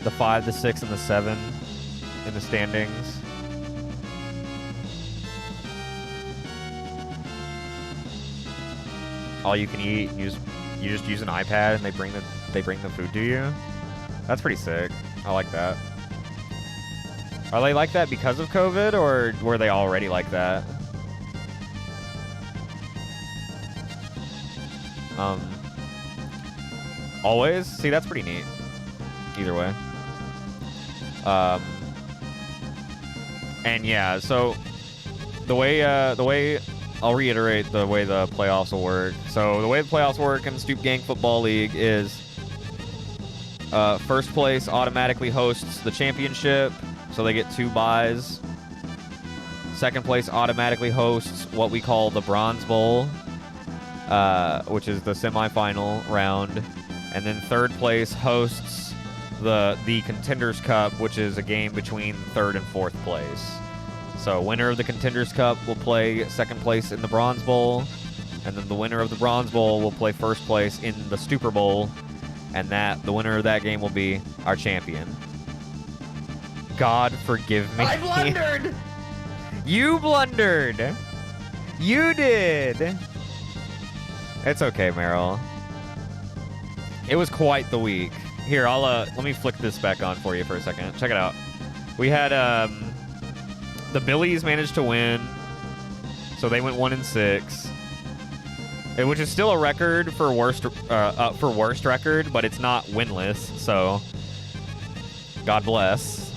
S1: the 5, the 6, and the 7 in the standings. All you can eat, you just use an iPad and they bring the food to you. That's pretty sick. I like that. Are they like that because of COVID, or were they already like that? Always? See, that's pretty neat. Either way. And yeah, so the way I'll reiterate the way the playoffs will work. So the way the playoffs work in the Stoop Gang Football League is first place automatically hosts the championship, so they get 2 buys. Second place automatically hosts what we call the Bronze Bowl, which is the semifinal round. And then third place hosts the Contenders Cup, which is a game between third and fourth place. So winner of the Contenders Cup will play second place in the Bronze Bowl, and then the winner of the Bronze Bowl will play first place in the Super Bowl, and the winner of that game will be our champion. God forgive me.
S8: I blundered!
S1: You blundered! You did! It's okay, Meryl. It was quite the week. Here, let me flick this back on for you for a second. Check it out. We had, the Billies managed to win, so they went 1-6, which is still a record for worst record, but it's not winless. So, God bless.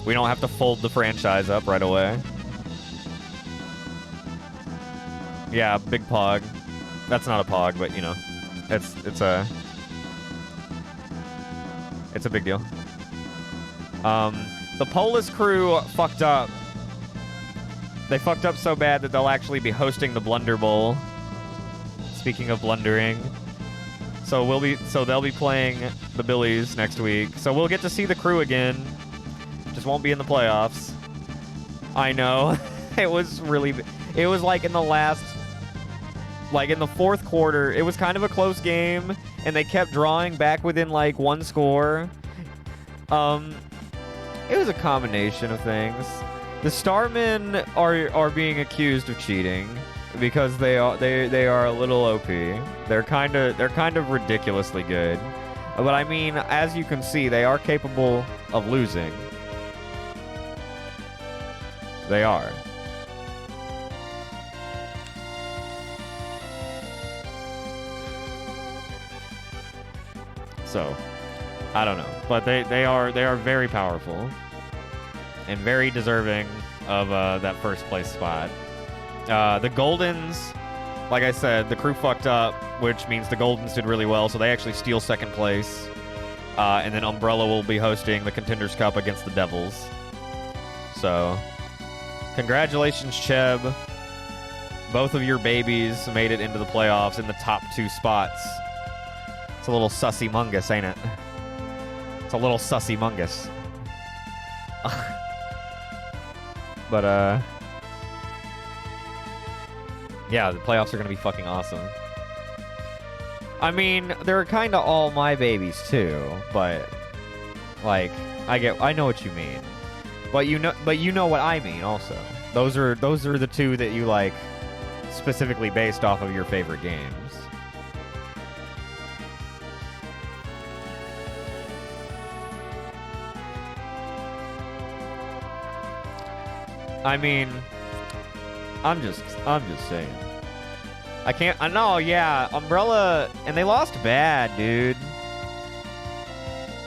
S1: We don't have to fold the franchise up right away. Yeah, big pog. That's not a pog, but you know, it's a big deal. The Polis crew fucked up. They fucked up so bad that they'll actually be hosting the Blunder Bowl. Speaking of blundering. So they'll be playing the Billies next week. So we'll get to see the crew again. Just won't be in the playoffs. I know. It was like in the fourth quarter, it was kind of a close game, and they kept drawing back within like 1 score. It was a combination of things. The Starmen are being accused of cheating because they are a little OP. They're kind of ridiculously good. But I mean, as you can see, they are capable of losing. They are. So, I don't know, but they are very powerful and very deserving of that first place spot. The Goldens, like I said, the crew fucked up, which means the Goldens did really well, so they actually steal second place. And then Umbrella will be hosting the Contenders Cup against the Devils. So, Congratulations, Cheb. Both of your babies made it into the playoffs in the top 2 spots. It's a little sussy-mungus, ain't it? It's a little sussy-mungus. But, yeah, the playoffs are going to be fucking awesome. I mean, they're kind of all my babies, too, but, like, I know what you mean. But you know what I mean, also. Those are the 2 that you, like, specifically based off of your favorite games. I mean, I'm just saying. I know, yeah, Umbrella, and they lost bad, dude.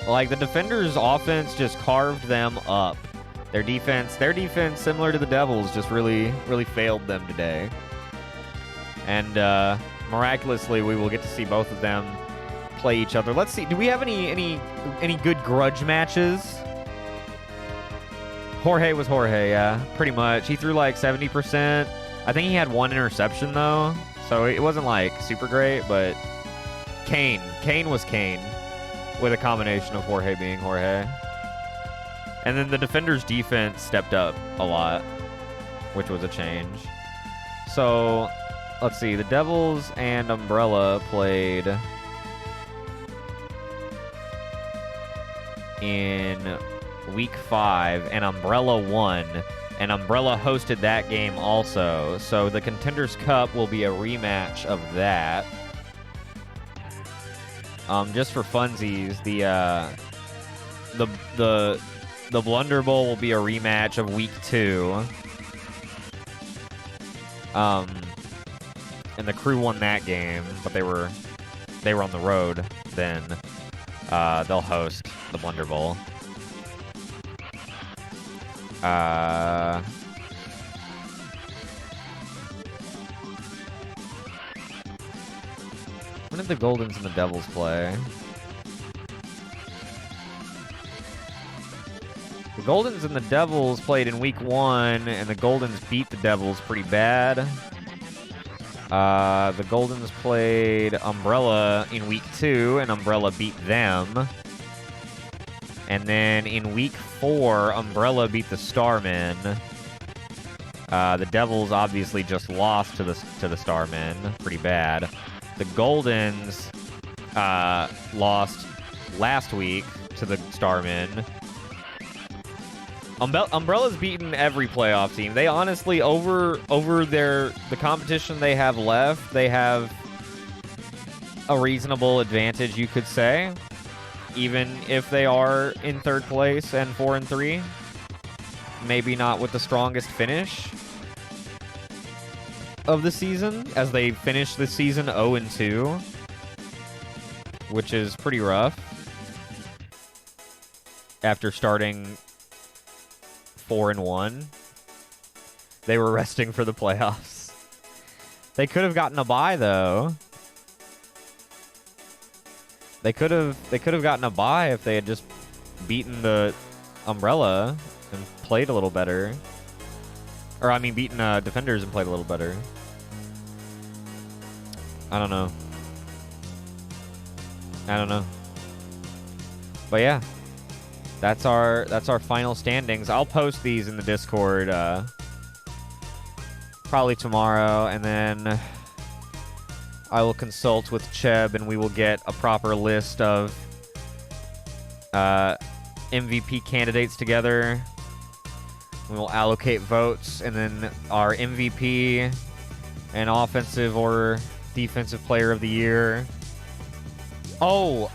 S1: Like, the Defenders' offense just carved them up. Their defense, similar to the Devils, just really failed them today. And miraculously, we will get to see both of them play each other. Let's see. Do we have any good grudge matches? Jorge was Jorge, yeah, pretty much. He threw like 70%. I think he had 1 interception though, so it wasn't like super great. But Kane was Kane, with a combination of Jorge being Jorge. And then the Defenders' defense stepped up a lot, which was a change. So, let's see. The Devils and Umbrella played in Week 5, and Umbrella won. And Umbrella hosted that game also. So the Contenders Cup will be a rematch of that. Just for funsies, the Blunder Bowl will be a rematch of Week 2. And the Crew won that game, but they were on the road then. They'll host the Blunder Bowl. When did the Goldens and the Devils play? The Goldens and the Devils played in Week 1, and the Goldens beat the Devils pretty bad. The Goldens played Umbrella in Week 2, and Umbrella beat them. And then in Week 4, Umbrella beat the Starmen. The Devils obviously just lost to the Starmen, pretty bad. The Goldens lost last week to the Starmen. Umbrella's beaten every playoff team. They honestly, over the competition they have left, they have a reasonable advantage, you could say. Even if they are in 3rd place and 4-3. Maybe not with the strongest finish of the season, as they finish the season 0-2, which is pretty rough after starting 4-1. They were resting for the playoffs. They could have gotten a bye though. They could have gotten a bye if they had just beaten the Umbrella and played a little better. Or I mean beaten Defenders and played a little better. I don't know. But yeah. That's our final standings. I'll post these in the Discord probably tomorrow, and then I will consult with Cheb and we will get a proper list of MVP candidates together. We will allocate votes, and then our MVP and offensive or defensive player of the year. Oh,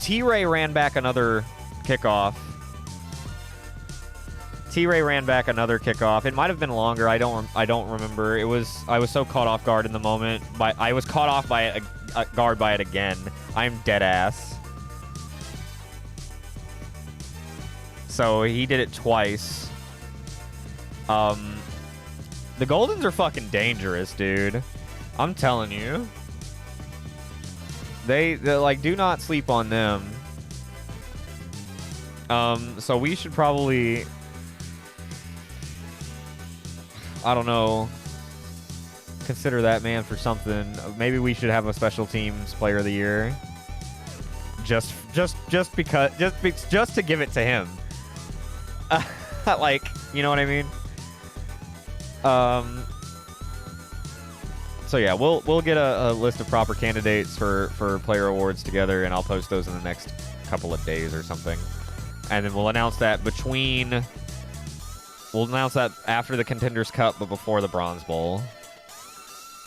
S1: T-Ray ran back another kickoff. T-Ray ran back another kickoff. It might have been longer. I don't remember. I was so caught off guard in the moment. I was caught off by guard by it again. I'm dead ass. So he did it twice. The Goldens are fucking dangerous, dude. I'm telling you. They like, do not sleep on them. So we should probably I don't know, consider that man for something. Maybe we should have a special teams player of the year. Just because, just to give it to him. Like, you know what I mean? So yeah, we'll get a list of proper candidates for player awards together, and I'll post those in the next couple of days or something. And then we'll announce that after the Contenders Cup, but before the Bronze Bowl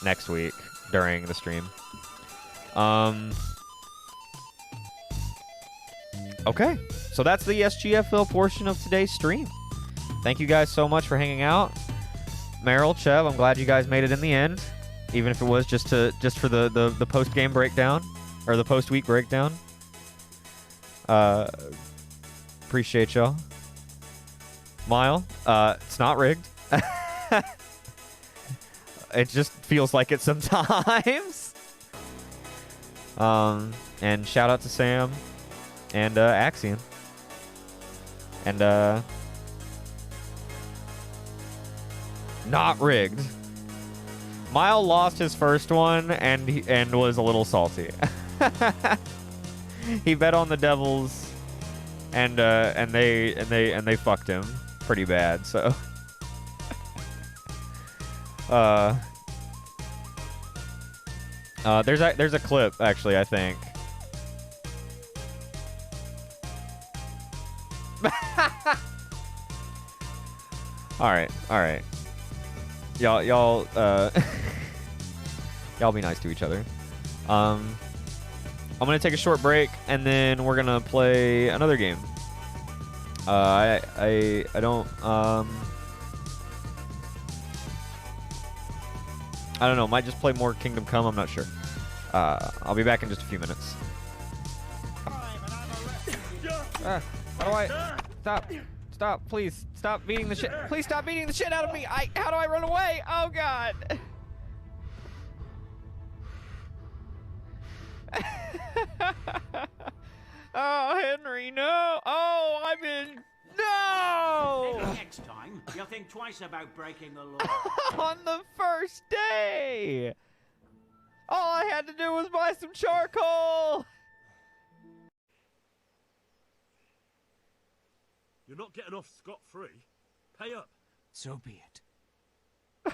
S1: next week during the stream. Okay, so that's the SGFL portion of today's stream. Thank you guys so much for hanging out. Meryl, Chev, I'm glad you guys made it in the end, even if it was just for the post-game breakdown, or the post-week breakdown. Appreciate y'all. Mile, it's not rigged. It just feels like it sometimes. And shout out to Sam and Axion. And not rigged. Mile lost his first one and was a little salty. He bet on the Devils, and they fucked him pretty bad. So there's a clip actually, I think. All right. Y'all y'all be nice to each other. I'm gonna take a short break, and then we're gonna play another game. I don't know. Might just play more Kingdom Come. I'm not sure. I'll be back in just a few minutes. How do I stop? Please stop beating the shit. Please stop beating the shit out of me. How do I run away? Oh God. Oh, Henry, no. Oh, I'm in. No.
S6: Maybe next time you'll think twice about breaking the law.
S1: On the first day. All I had to do was buy some charcoal.
S3: You're not getting off scot-free. Pay up.
S6: So be it.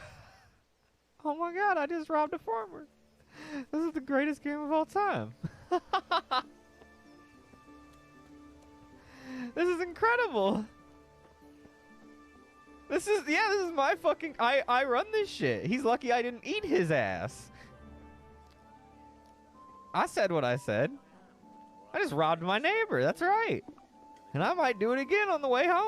S1: Oh my God, I just robbed a farmer. This is the greatest game of all time. This is incredible. This is my fucking, I run this shit. He's lucky I didn't eat his ass. I said what I said. I just robbed my neighbor, that's right. And I might do it again on the way home.